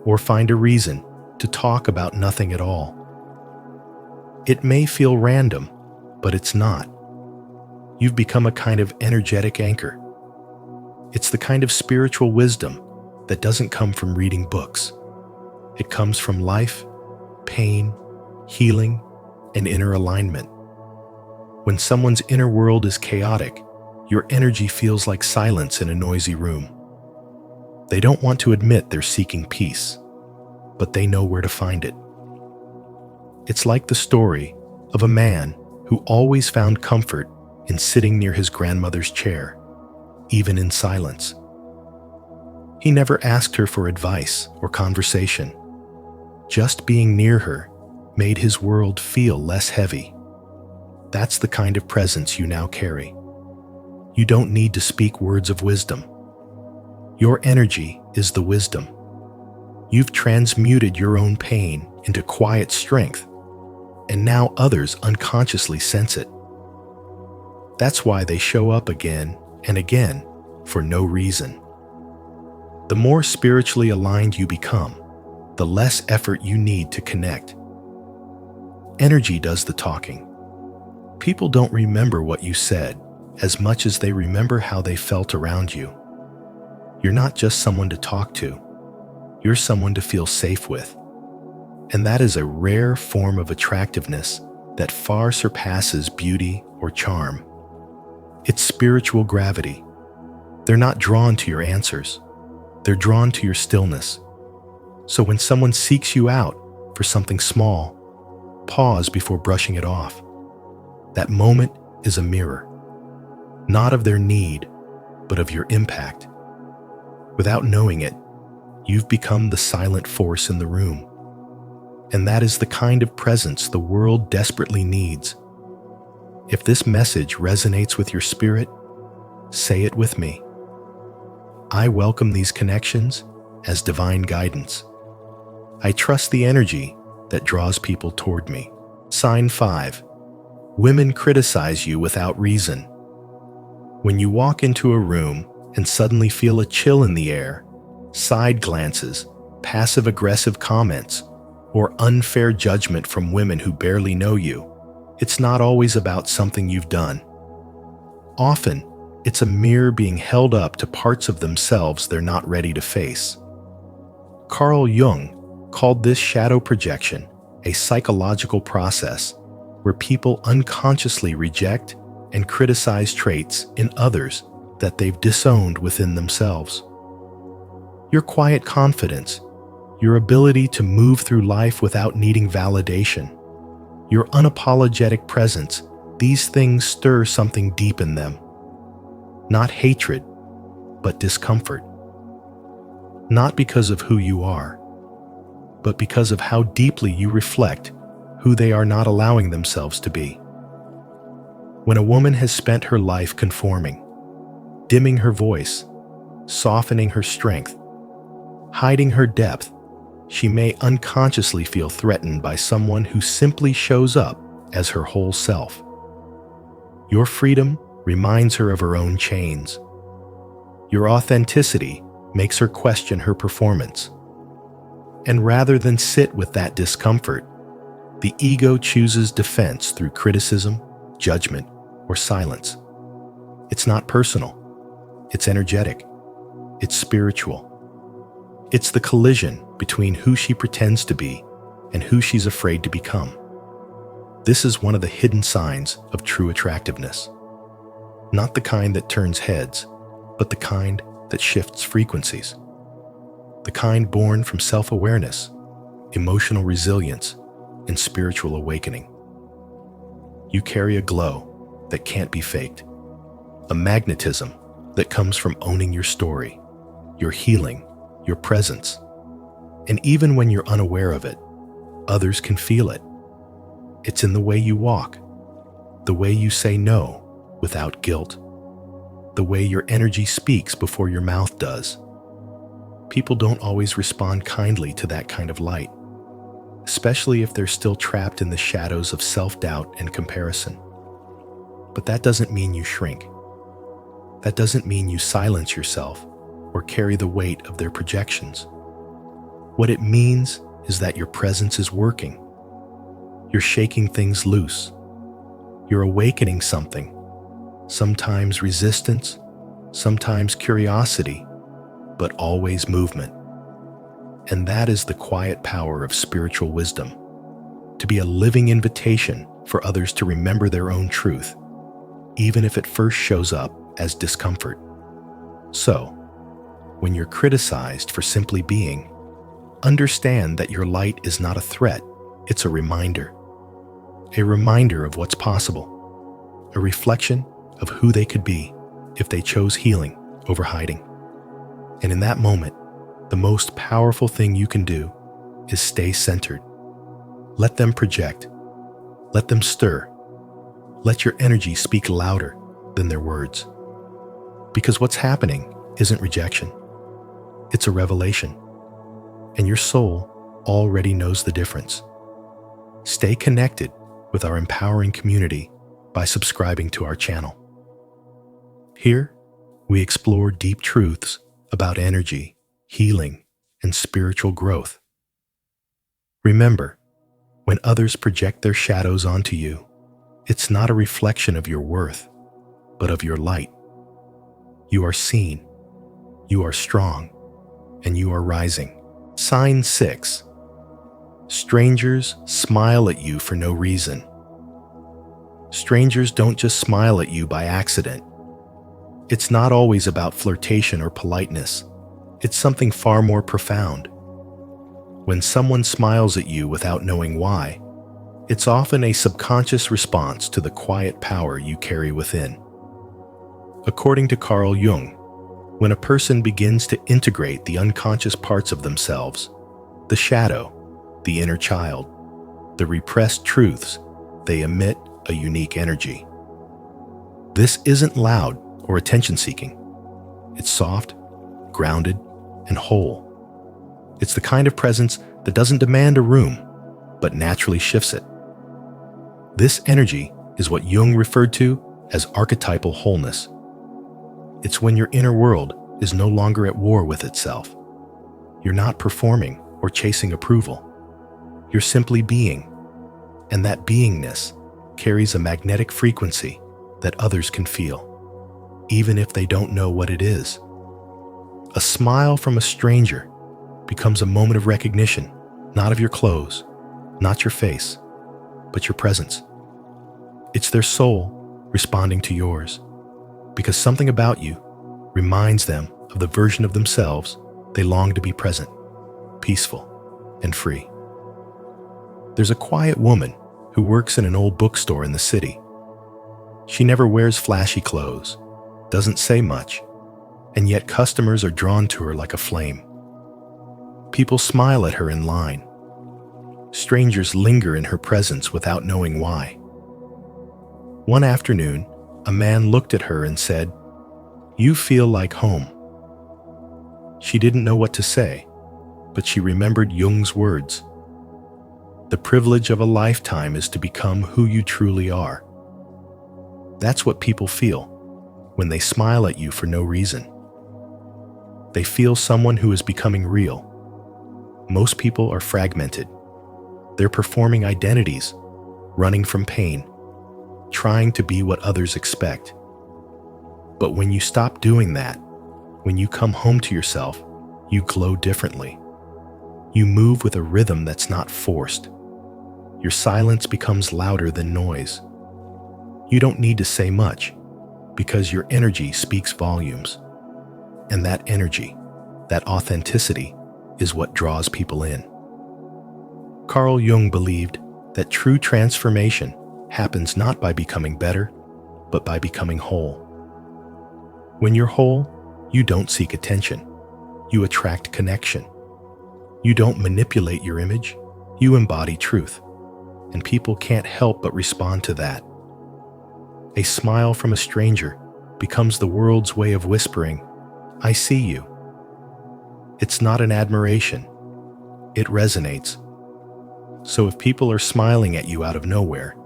or find a reason to talk about nothing at all. It may feel random, but it's not. You've become a kind of energetic anchor. It's the kind of spiritual wisdom that doesn't come from reading books. It comes from life, pain, healing, and inner alignment. When someone's inner world is chaotic, your energy feels like silence in a noisy room. They don't want to admit they're seeking peace, but they know where to find it. It's like the story of a man who always found comfort in sitting near his grandmother's chair, even in silence. He never asked her for advice or conversation. Just being near her made his world feel less heavy. That's the kind of presence you now carry. You don't need to speak words of wisdom. Your energy is the wisdom. You've transmuted your own pain into quiet strength, and now others unconsciously sense it. That's why they show up again and again for no reason. The more spiritually aligned you become, the less effort you need to connect. Energy does the talking. People don't remember what you said as much as they remember how they felt around you. You're not just someone to talk to. You're someone to feel safe with. And that is a rare form of attractiveness that far surpasses beauty or charm. It's spiritual gravity. They're not drawn to your answers. They're drawn to your stillness. So when someone seeks you out for something small, pause before brushing it off. That moment is a mirror, not of their need, but of your impact. Without knowing it, you've become the silent force in the room. And that is the kind of presence the world desperately needs. If this message resonates with your spirit, say it with me. I welcome these connections as divine guidance. I trust the energy that draws people toward me. Sign 5. Women criticize you without reason. When you walk into a room and suddenly feel a chill in the air, side glances, passive-aggressive comments, or unfair judgment from women who barely know you, it's not always about something you've done. Often, it's a mirror being held up to parts of themselves they're not ready to face. Carl Jung called this shadow projection a psychological process where people unconsciously reject and criticize traits in others that they've disowned within themselves. Your quiet confidence, your ability to move through life without needing validation, your unapologetic presence, these things stir something deep in them. Not hatred, but discomfort. Not because of who you are, but because of how deeply you reflect who they are not allowing themselves to be. When a woman has spent her life conforming, dimming her voice, softening her strength, hiding her depth, she may unconsciously feel threatened by someone who simply shows up as her whole self. Your freedom reminds her of her own chains. Your authenticity makes her question her performance. And rather than sit with that discomfort, the ego chooses defense through criticism, judgment, or silence. It's not personal. It's energetic. It's spiritual. It's the collision between who she pretends to be and who she's afraid to become. This is one of the hidden signs of true attractiveness. Not the kind that turns heads, but the kind that shifts frequencies. The kind born from self-awareness, emotional resilience, and spiritual awakening. You carry a glow that can't be faked, a magnetism that comes from owning your story, your healing, your presence. And even when you're unaware of it, others can feel it. It's in the way you walk, the way you say no without guilt, the way your energy speaks before your mouth does. People don't always respond kindly to that kind of light, especially if they're still trapped in the shadows of self-doubt and comparison. But that doesn't mean you shrink. That doesn't mean you silence yourself or carry the weight of their projections. What it means is that your presence is working. You're shaking things loose. You're awakening something, sometimes resistance, sometimes curiosity, but always movement. And that is the quiet power of spiritual wisdom, to be a living invitation for others to remember their own truth, even if it first shows up as discomfort. So, when you're criticized for simply being, understand that your light is not a threat, it's a reminder. A reminder of what's possible, a reflection of who they could be if they chose healing over hiding. And in that moment, the most powerful thing you can do is stay centered. Let them project. Let them stir. Let your energy speak louder than their words. Because what's happening isn't rejection. It's a revelation. And your soul already knows the difference. Stay connected with our empowering community by subscribing to our channel. Here, we explore deep truths about energy, healing, and spiritual growth. Remember, when others project their shadows onto you, it's not a reflection of your worth, but of your light. You are seen, you are strong, and you are rising. Sign 6. Strangers smile at you for no reason. Strangers don't just smile at you by accident. It's not always about flirtation or politeness. It's something far more profound. When someone smiles at you without knowing why, it's often a subconscious response to the quiet power you carry within. According to Carl Jung, when a person begins to integrate the unconscious parts of themselves, the shadow, the inner child, the repressed truths, they emit a unique energy. This isn't loud or attention-seeking. It's soft, grounded, and whole. It's the kind of presence that doesn't demand a room, but naturally shifts it. This energy is what Jung referred to as archetypal wholeness. It's when your inner world is no longer at war with itself. You're not performing or chasing approval. You're simply being, and that beingness carries a magnetic frequency that others can feel, even if they don't know what it is. A smile from a stranger becomes a moment of recognition, not of your clothes, not your face, but your presence. It's their soul responding to yours, because something about you reminds them of the version of themselves they long to be present, peaceful, and free. There's a quiet woman who works in an old bookstore in the city. She never wears flashy clothes, doesn't say much, and yet customers are drawn to her like a flame. People smile at her in line. Strangers linger in her presence without knowing why. One afternoon, a man looked at her and said, "You feel like home." She didn't know what to say, but she remembered Jung's words. The privilege of a lifetime is to become who you truly are. That's what people feel when they smile at you for no reason. They feel someone who is becoming real. Most people are fragmented. They're performing identities, running from pain, trying to be what others expect. But when you stop doing that, when you come home to yourself, you glow differently. You move with a rhythm that's not forced. Your silence becomes louder than noise. You don't need to say much, because your energy speaks volumes. And that energy, that authenticity, is what draws people in. Carl Jung believed that true transformation happens not by becoming better, but by becoming whole. When you're whole, you don't seek attention. You attract connection. You don't manipulate your image. You embody truth. And people can't help but respond to that. A smile from a stranger becomes the world's way of whispering, "I see you." It's not an admiration. It resonates. So if people are smiling at you out of nowhere,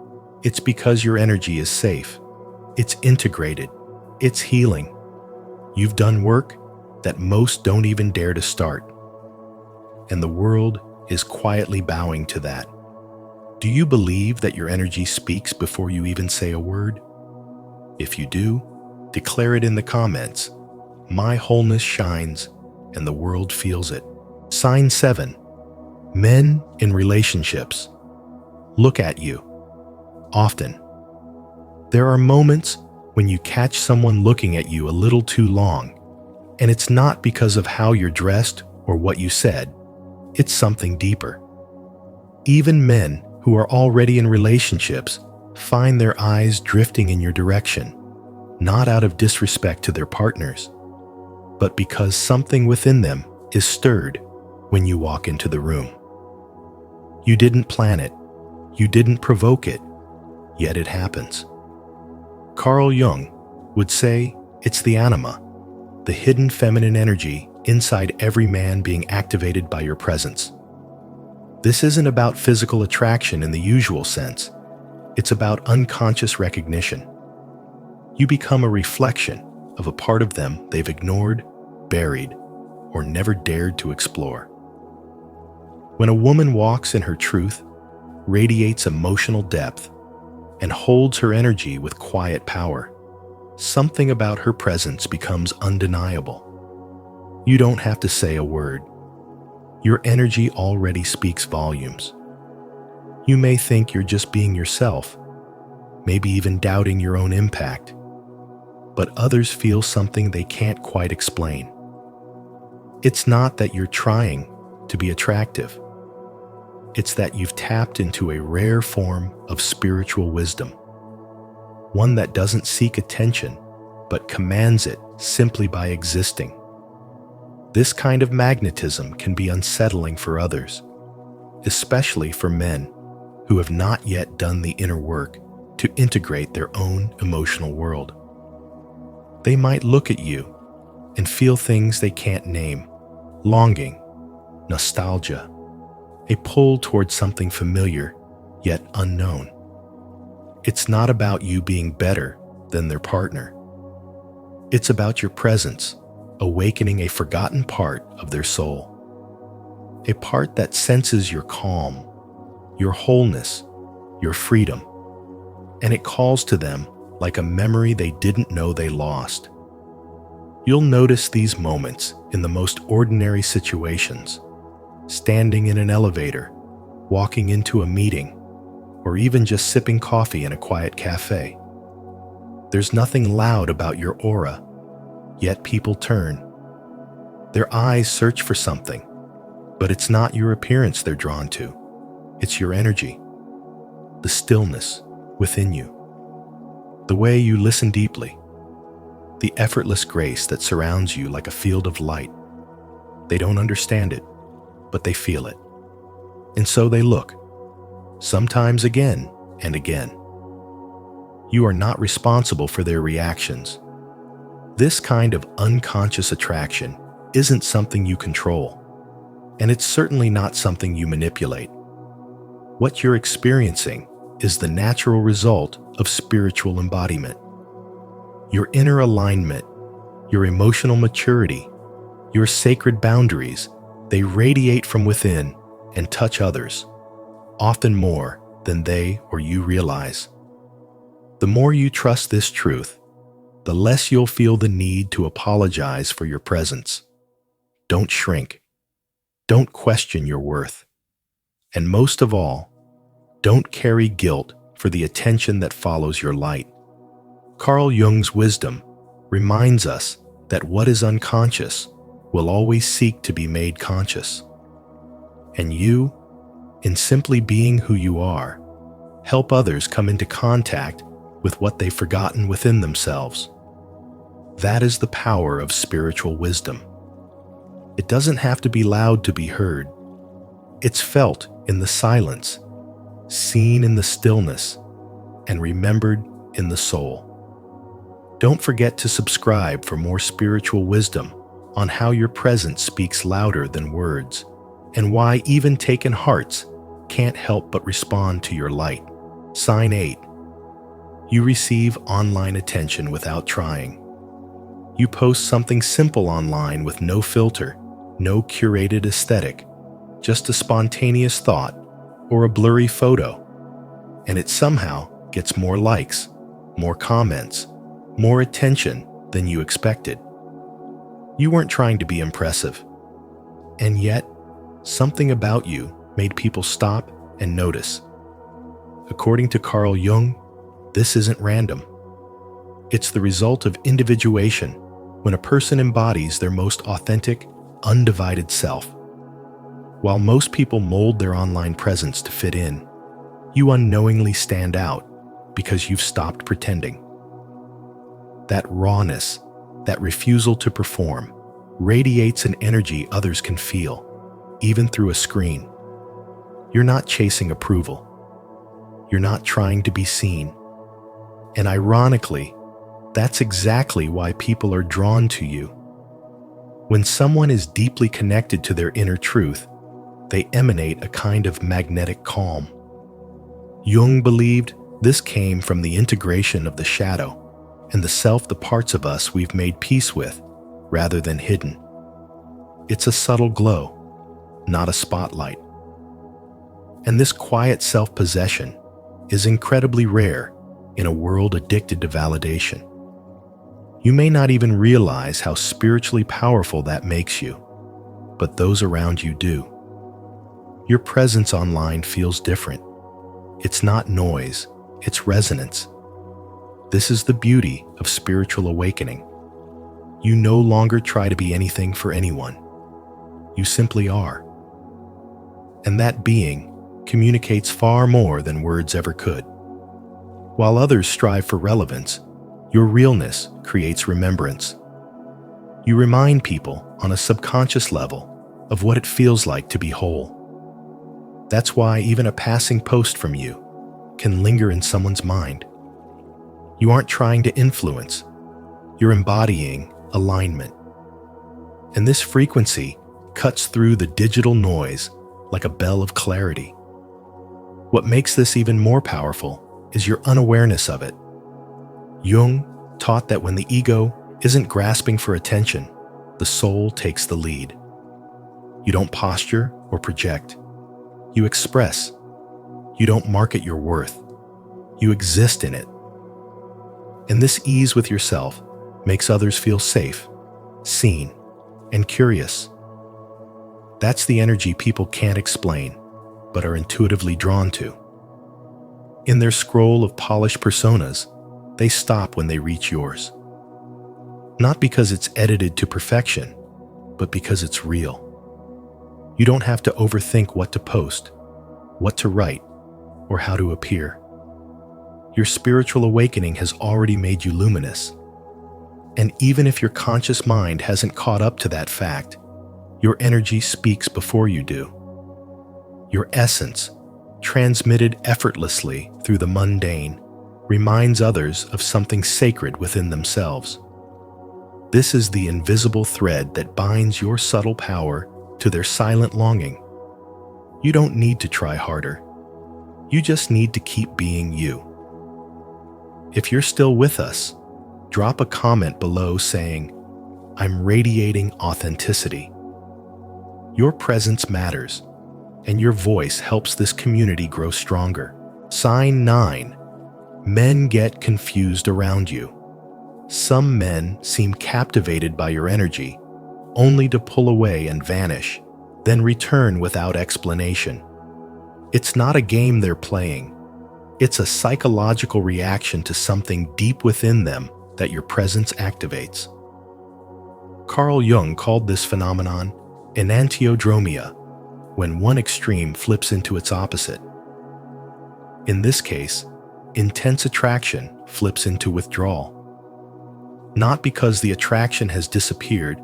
it's because your energy is safe. It's integrated. It's healing. You've done work that most don't even dare to start. And the world is quietly bowing to that. Do you believe that your energy speaks before you even say a word? If you do, declare it in the comments. My wholeness shines, and the world feels it. Sign 7. Men in relationships. Look at you. Often. There are moments when you catch someone looking at you a little too long, and it's not because of how you're dressed or what you said. It's something deeper. Even men who are already in relationships find their eyes drifting in your direction, not out of disrespect to their partners, but because something within them is stirred when you walk into the room. You didn't plan it, you didn't provoke it, yet it happens. Carl Jung would say it's the anima, the hidden feminine energy inside every man being activated by your presence. This isn't about physical attraction in the usual sense. It's about unconscious recognition. You become a reflection of a part of them they've ignored, buried, or never dared to explore. When a woman walks in her truth, radiates emotional depth, and holds her energy with quiet power, something about her presence becomes undeniable. You don't have to say a word. Your energy already speaks volumes. You may think you're just being yourself, maybe even doubting your own impact, but others feel something they can't quite explain. It's not that you're trying to be attractive. It's that you've tapped into a rare form of spiritual wisdom, one that doesn't seek attention, but commands it simply by existing. This kind of magnetism can be unsettling for others, especially for men who have not yet done the inner work to integrate their own emotional world. They might look at you and feel things they can't name: longing, nostalgia, a pull towards something familiar yet unknown. It's not about you being better than their partner. It's about your presence, awakening a forgotten part of their soul. A part that senses your calm, your wholeness, your freedom, and it calls to them like a memory they didn't know they lost. You'll notice these moments in the most ordinary situations: standing in an elevator, walking into a meeting, or even just sipping coffee in a quiet cafe. There's nothing loud about your aura, yet people turn. Their eyes search for something, but it's not your appearance they're drawn to. It's your energy, the stillness within you, the way you listen deeply, the effortless grace that surrounds you like a field of light. They don't understand it, but they feel it. And so they look, sometimes again and again. You are not responsible for their reactions. This kind of unconscious attraction isn't something you control, and it's certainly not something you manipulate. What you're experiencing is the natural result of spiritual embodiment. Your inner alignment, your emotional maturity, your sacred boundaries, they radiate from within and touch others, often more than they or you realize. The more you trust this truth, the less you'll feel the need to apologize for your presence. Don't shrink. Don't question your worth. And most of all, don't carry guilt for the attention that follows your light. Carl Jung's wisdom reminds us that what is unconscious will always seek to be made conscious. And you, in simply being who you are, help others come into contact with what they've forgotten within themselves. That is the power of spiritual wisdom. It doesn't have to be loud to be heard. It's felt in the silence, seen in the stillness, and remembered in the soul. Don't forget to subscribe for more spiritual wisdom on how your presence speaks louder than words, and why even taken hearts can't help but respond to your light. Sign 8. You receive online attention without trying. You post something simple online with no filter, no curated aesthetic, just a spontaneous thought or a blurry photo, and it somehow gets more likes, more comments, more attention than you expected. You weren't trying to be impressive, and yet something about you made people stop and notice. According to Carl Jung, this isn't random. It's the result of individuation when a person embodies their most authentic, undivided self. While most people mold their online presence to fit in, you unknowingly stand out because you've stopped pretending. That rawness, that refusal to perform, radiates an energy others can feel, even through a screen. You're not chasing approval. You're not trying to be seen. And ironically, that's exactly why people are drawn to you. When someone is deeply connected to their inner truth, they emanate a kind of magnetic calm. Jung believed this came from the integration of the shadow and the self, the parts of us we've made peace with, rather than hidden. It's a subtle glow, not a spotlight. And this quiet self-possession is incredibly rare in a world addicted to validation. You may not even realize how spiritually powerful that makes you, but those around you do. Your presence online feels different. It's not noise, it's resonance. This is the beauty of spiritual awakening. You no longer try to be anything for anyone. You simply are. And that being communicates far more than words ever could. While others strive for relevance, your realness creates remembrance. You remind people on a subconscious level of what it feels like to be whole. That's why even a passing post from you can linger in someone's mind. You aren't trying to influence, you're embodying alignment. And this frequency cuts through the digital noise like a bell of clarity. What makes this even more powerful is your unawareness of it. Jung taught that when the ego isn't grasping for attention, the soul takes the lead. You don't posture or project. You express. You don't market your worth. You exist in it. And this ease with yourself makes others feel safe, seen, and curious. That's the energy people can't explain, but are intuitively drawn to. In their scroll of polished personas, they stop when they reach yours. Not because it's edited to perfection, but because it's real. You don't have to overthink what to post, what to write, or how to appear. Your spiritual awakening has already made you luminous. And even if your conscious mind hasn't caught up to that fact, your energy speaks before you do. Your essence, transmitted effortlessly through the mundane, reminds others of something sacred within themselves. This is the invisible thread that binds your subtle power to their silent longing. You don't need to try harder. You just need to keep being you. If you're still with us, drop a comment below saying, "I'm radiating authenticity." Your presence matters, and your voice helps this community grow stronger. Sign 9. Men get confused around you. Some men seem captivated by your energy, only to pull away and vanish, then return without explanation. It's not a game they're playing. It's a psychological reaction to something deep within them that your presence activates. Carl Jung called this phenomenon enantiodromia, when one extreme flips into its opposite. In this case, intense attraction flips into withdrawal. Not because the attraction has disappeared,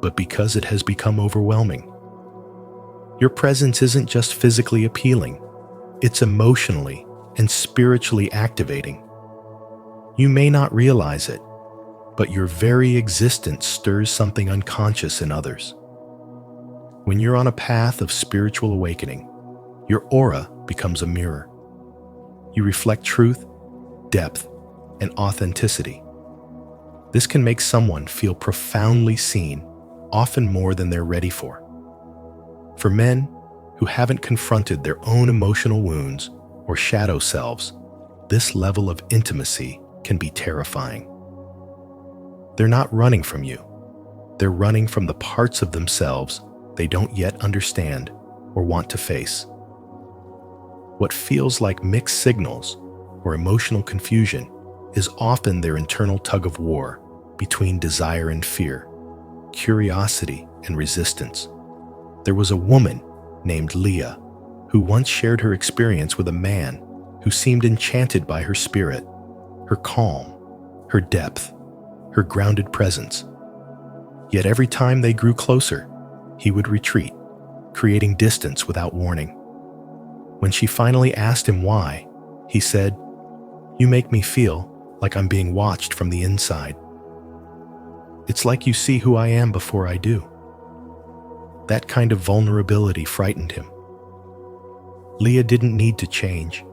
but because it has become overwhelming. Your presence isn't just physically appealing, it's emotionally and spiritually activating. You may not realize it, but your very existence stirs something unconscious in others. When you're on a path of spiritual awakening, Your aura becomes a mirror. You reflect truth, depth, and authenticity. This can make someone feel profoundly seen, often more than they're ready for. For men who haven't confronted their own emotional wounds or shadow selves, this level of intimacy can be terrifying. They're not running from you. They're running from the parts of themselves they don't yet understand or want to face. What feels like mixed signals or emotional confusion is often their internal tug of war between desire and fear, curiosity and resistance. There was a woman named Leah who once shared her experience with a man who seemed enchanted by her spirit, her calm, her depth, her grounded presence. Yet every time they grew closer, he would retreat, creating distance without warning. When she finally asked him why, he said, "You make me feel like I'm being watched from the inside. It's like you see who I am before I do." That kind of vulnerability frightened him. Leah didn't need to change.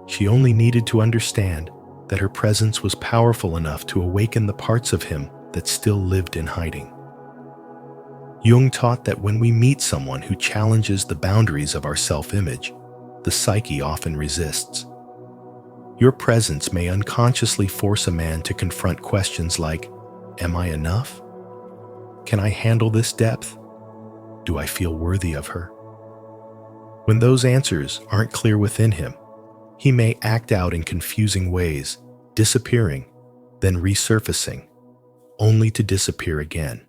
She only needed to understand that her presence was powerful enough to awaken the parts of him that still lived in hiding. Jung taught that when we meet someone who challenges the boundaries of our self-image, the psyche often resists. Your presence may unconsciously force a man to confront questions like, "Am I enough? Can I handle this depth? Do I feel worthy of her?" When those answers aren't clear within him, he may act out in confusing ways, disappearing, then resurfacing, only to disappear again.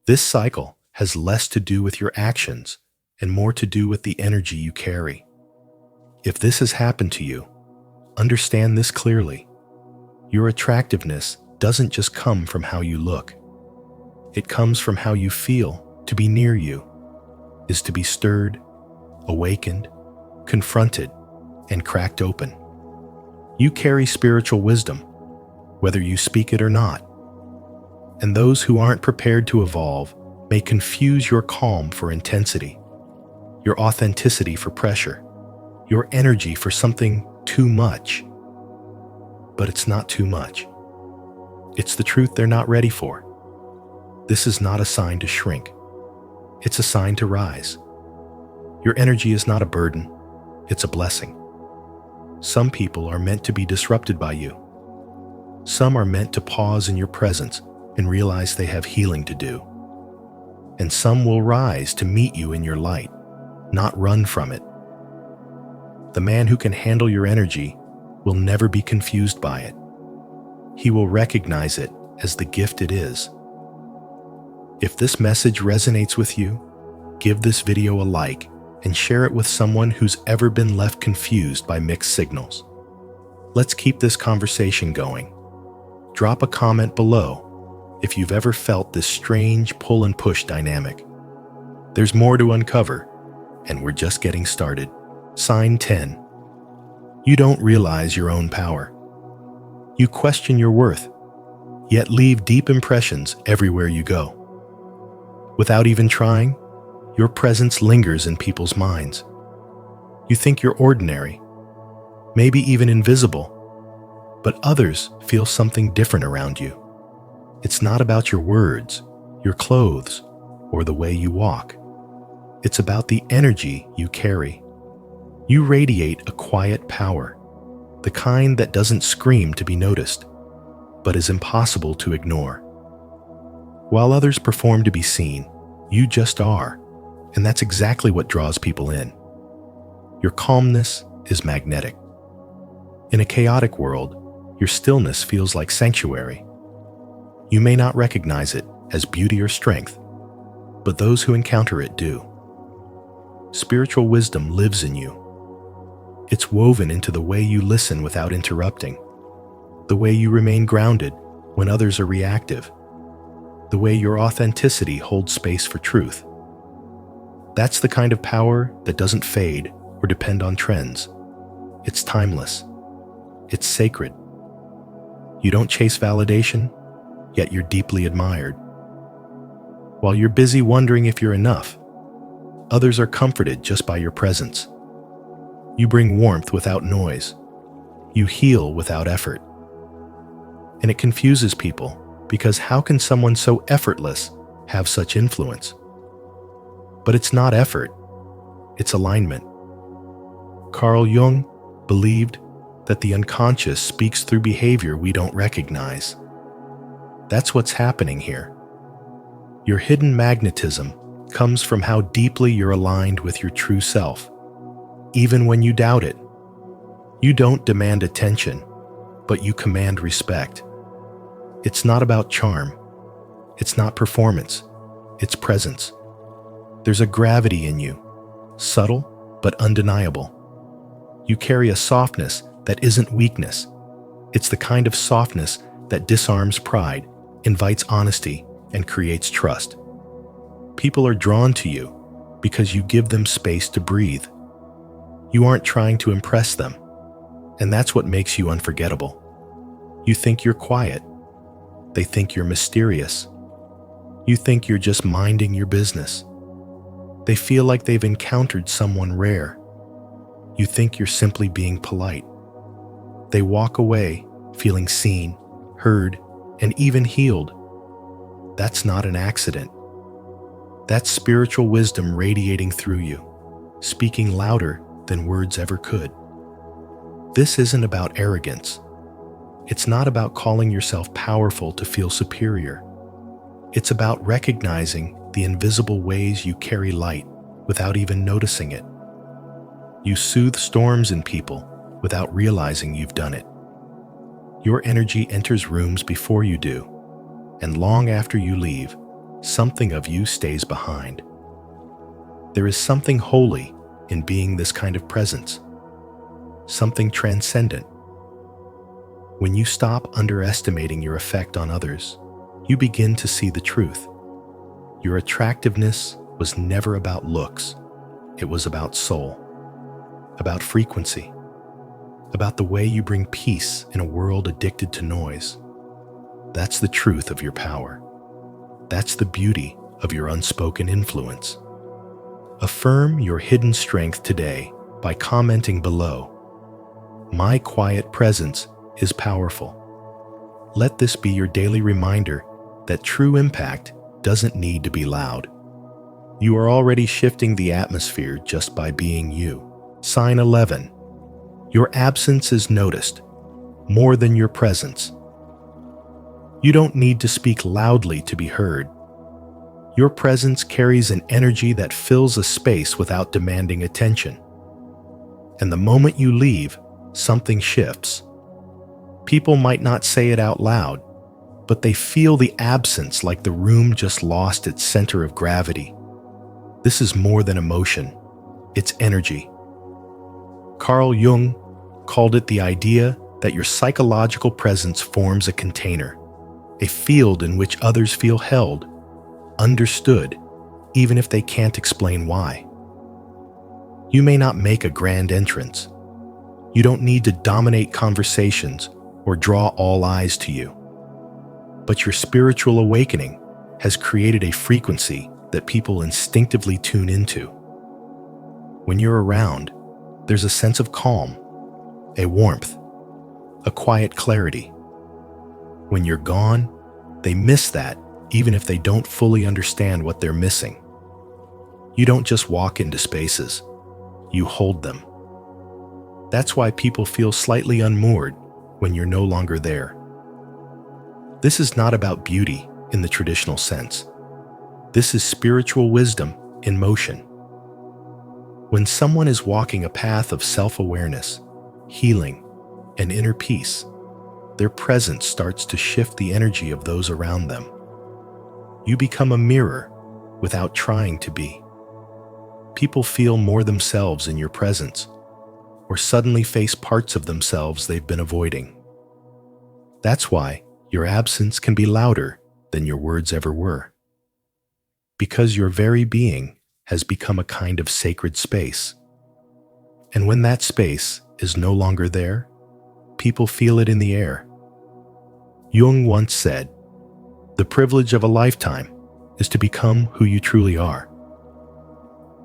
This cycle has less to do with your actions and more to do with the energy you carry. If this has happened to you, understand this clearly. Your attractiveness doesn't just come from how you look. It comes from how you feel. To be near you is to be stirred, awakened, confronted, and cracked open. You carry spiritual wisdom, whether you speak it or not. And those who aren't prepared to evolve may confuse your calm for intensity, your authenticity for pressure, your energy for something too much. But it's not too much. It's the truth they're not ready for. This is not a sign to shrink. It's a sign to rise. Your energy is not a burden, it's a blessing. Some people are meant to be disrupted by you. Some are meant to pause in your presence and realize they have healing to do. And some will rise to meet you in your light, not run from it. The man who can handle your energy will never be confused by it. He will recognize it as the gift it is. If this message resonates with you, give this video a like and share it with someone who's ever been left confused by mixed signals. Let's keep this conversation going. Drop a comment below if you've ever felt this strange pull and push dynamic. There's more to uncover, and we're just getting started. Sign 10. You don't realize your own power. You question your worth, yet leave deep impressions everywhere you go. Without even trying, your presence lingers in people's minds. You think you're ordinary, maybe even invisible, but others feel something different around you. It's not about your words, your clothes, or the way you walk. It's about the energy you carry. You radiate a quiet power, the kind that doesn't scream to be noticed, but is impossible to ignore. While others perform to be seen, you just are, and that's exactly what draws people in. Your calmness is magnetic. In a chaotic world, your stillness feels like sanctuary. You may not recognize it as beauty or strength, but those who encounter it do. Spiritual wisdom lives in you. It's woven into the way you listen without interrupting, the way you remain grounded when others are reactive, the way your authenticity holds space for truth. That's the kind of power that doesn't fade or depend on trends. It's timeless. It's sacred. You don't chase validation, yet you're deeply admired. While you're busy wondering if you're enough, Others are comforted just by your presence. You bring warmth without noise. You heal without effort. And it confuses people, because how can someone so effortless have such influence? But it's not effort, it's alignment. Carl Jung believed that the unconscious speaks through behavior we don't recognize. That's what's happening here. Your hidden magnetism comes from how deeply you're aligned with your true self, even when you doubt it. You don't demand attention, but you command respect. It's not about charm. It's not performance. It's presence. There's a gravity in you, subtle but undeniable. You carry a softness that isn't weakness. It's the kind of softness that disarms pride, invites honesty, and creates trust. People are drawn to you because you give them space to breathe. You aren't trying to impress them, and that's what makes you unforgettable. You think you're quiet. They think you're mysterious. You think you're just minding your business. They feel like they've encountered someone rare. You think you're simply being polite. They walk away feeling seen, heard, and even healed. That's not an accident. That's spiritual wisdom radiating through you, speaking louder than words ever could. This isn't about arrogance. It's not about calling yourself powerful to feel superior. It's about recognizing the invisible ways you carry light without even noticing it. You soothe storms in people without realizing you've done it. Your energy enters rooms before you do, and long after you leave, something of you stays behind. There is something holy in being this kind of presence, something transcendent. When you stop underestimating your effect on others, you begin to see the truth. Your attractiveness was never about looks. It was about soul, about frequency, about the way you bring peace in a world addicted to noise. That's the truth of your power. That's the beauty of your unspoken influence. Affirm your hidden strength today by commenting below. My quiet presence is powerful. Let this be your daily reminder that true impact doesn't need to be loud. You are already shifting the atmosphere just by being you. Sign 11. Your absence is noticed more than your presence. You don't need to speak loudly to be heard. Your presence carries an energy that fills a space without demanding attention. And the moment you leave, something shifts. People might not say it out loud, but they feel the absence like the room just lost its center of gravity. This is more than emotion. It's energy. Carl Jung called it the idea that your psychological presence forms a container, a field in which others feel held, understood, even if they can't explain why. You may not make a grand entrance. You don't need to dominate conversations or draw all eyes to you. But your spiritual awakening has created a frequency that people instinctively tune into. When you're around, there's a sense of calm, a warmth, a quiet clarity. When you're gone, they miss that even if they don't fully understand what they're missing. You don't just walk into spaces, you hold them. That's why people feel slightly unmoored when you're no longer there. This is not about beauty in the traditional sense. This is spiritual wisdom in motion. When someone is walking a path of self-awareness, healing, and inner peace, their presence starts to shift the energy of those around them. You become a mirror without trying to be. People feel more themselves in your presence, or suddenly face parts of themselves they've been avoiding. That's why your absence can be louder than your words ever were. Because your very being has become a kind of sacred space. And when that space is no longer there, people feel it in the air. Jung once said, "The privilege of a lifetime is to become who you truly are."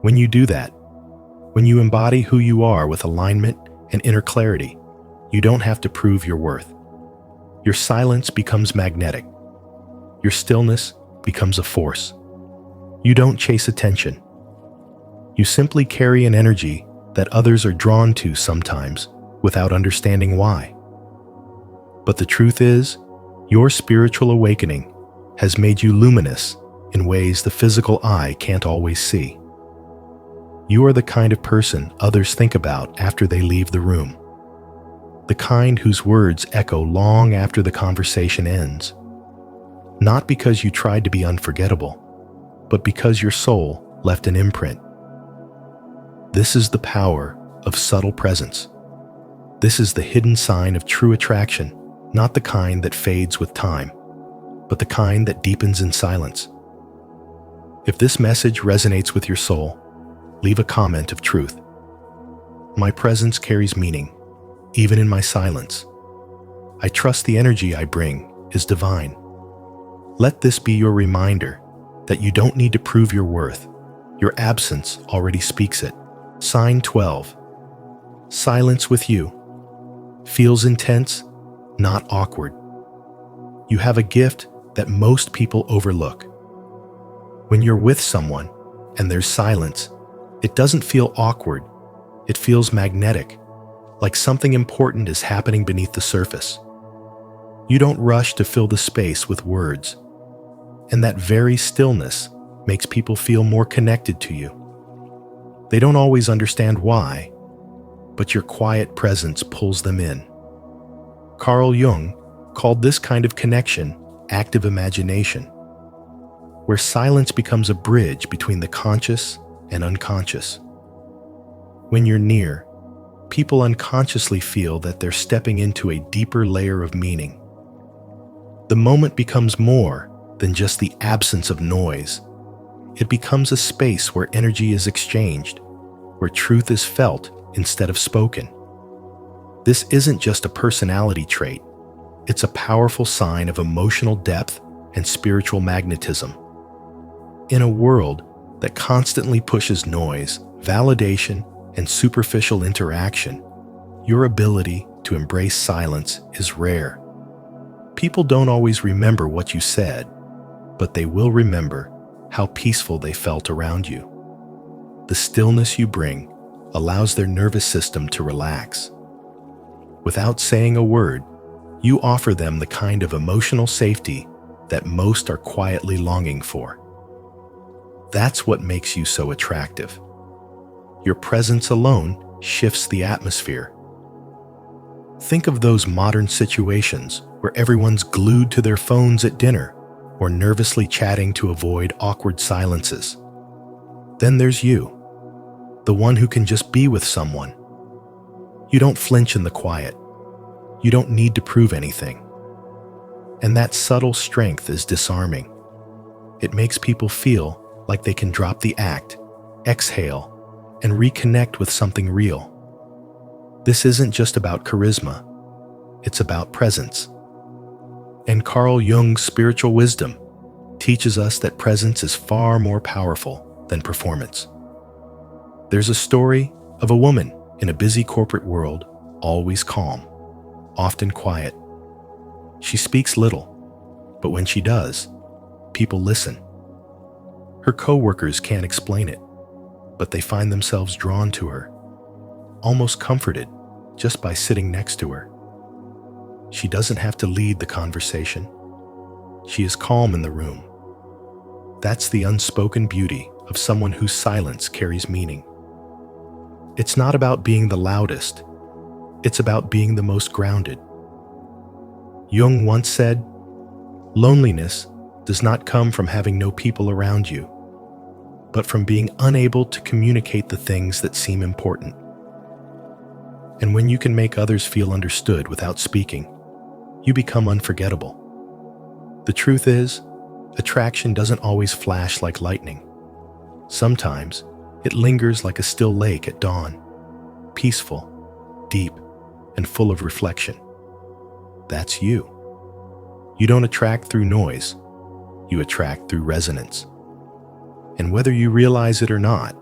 When you do that, when you embody who you are with alignment and inner clarity, you don't have to prove your worth. Your silence becomes magnetic. Your stillness becomes a force. You don't chase attention. You simply carry an energy that others are drawn to sometimes without understanding why. But the truth is, your spiritual awakening has made you luminous in ways the physical eye can't always see. You are the kind of person others think about after they leave the room. The kind whose words echo long after the conversation ends. Not because you tried to be unforgettable, but because your soul left an imprint. This is the power of subtle presence. This is the hidden sign of true attraction, not the kind that fades with time, but the kind that deepens in silence. If this message resonates with your soul, leave a comment of truth. My presence carries meaning, even in my silence. I trust the energy I bring is divine. Let this be your reminder that you don't need to prove your worth. Your absence already speaks it. Sign 12. Silence with you. Feels intense, not awkward. You have a gift that most people overlook. When you're with someone and there's silence, it doesn't feel awkward. It feels magnetic, like something important is happening beneath the surface. You don't rush to fill the space with words, and that very stillness makes people feel more connected to you. They don't always understand why, but your quiet presence pulls them in. Carl Jung called this kind of connection active imagination, where silence becomes a bridge between the conscious and unconscious. When you're near, people unconsciously feel that they're stepping into a deeper layer of meaning. The moment becomes more than just the absence of noise. It becomes a space where energy is exchanged, where truth is felt instead of spoken. This isn't just a personality trait. It's a powerful sign of emotional depth and spiritual magnetism. In a world that constantly pushes noise, validation, and superficial interaction, your ability to embrace silence is rare. People don't always remember what you said, but they will remember how peaceful they felt around you. The stillness you bring allows their nervous system to relax. Without saying a word, you offer them the kind of emotional safety that most are quietly longing for. That's what makes you so attractive. Your presence alone shifts the atmosphere. Think of those modern situations where everyone's glued to their phones at dinner or nervously chatting to avoid awkward silences. Then there's you, the one who can just be with someone. You don't flinch in the quiet. You don't need to prove anything. And that subtle strength is disarming. It makes people feel like they can drop the act, exhale, and reconnect with something real. This isn't just about charisma. It's about presence. And Carl Jung's spiritual wisdom teaches us that presence is far more powerful than performance. There's a story of a woman in a busy corporate world, always calm, often quiet. She speaks little, but when she does, people listen. Her coworkers can't explain it, but they find themselves drawn to her, almost comforted just by sitting next to her. She doesn't have to lead the conversation. She is calm in the room. That's the unspoken beauty of someone whose silence carries meaning. It's not about being the loudest. It's about being the most grounded. Jung once said, "Loneliness does not come from having no people around you, but from being unable to communicate the things that seem important." And when you can make others feel understood without speaking, you become unforgettable. The truth is, attraction doesn't always flash like lightning. Sometimes, it lingers like a still lake at dawn, peaceful, deep, and full of reflection. That's you. You don't attract through noise. You attract through resonance. And whether you realize it or not,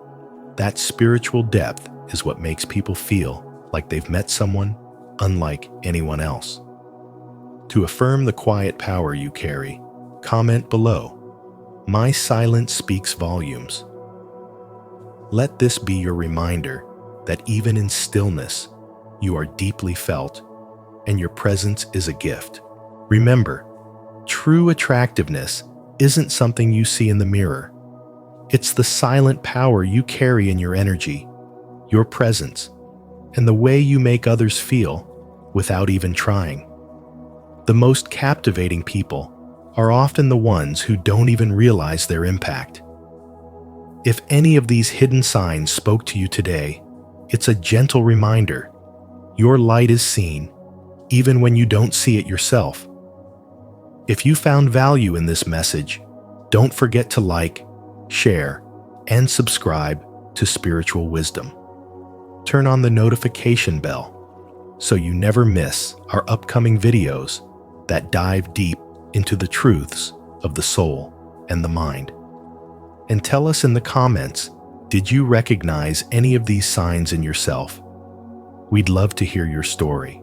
That spiritual depth is what makes people feel like they've met someone unlike anyone else. To affirm the quiet power you carry, comment below, "My silence speaks volumes." Let this be your reminder that even in stillness, you are deeply felt and your presence is a gift. Remember, true attractiveness isn't something you see in the mirror. It's the silent power you carry in your energy, your presence, and the way you make others feel without even trying. The most captivating people are often the ones who don't even realize their impact. If any of these hidden signs spoke to you today, it's a gentle reminder. Your light is seen, even when you don't see it yourself. If you found value in this message, don't forget to like, share, and subscribe to Spiritual Wisdom. Turn on the notification bell so you never miss our upcoming videos that dive deep into the truths of the soul and the mind. And tell us in the comments, did you recognize any of these signs in yourself? We'd love to hear your story.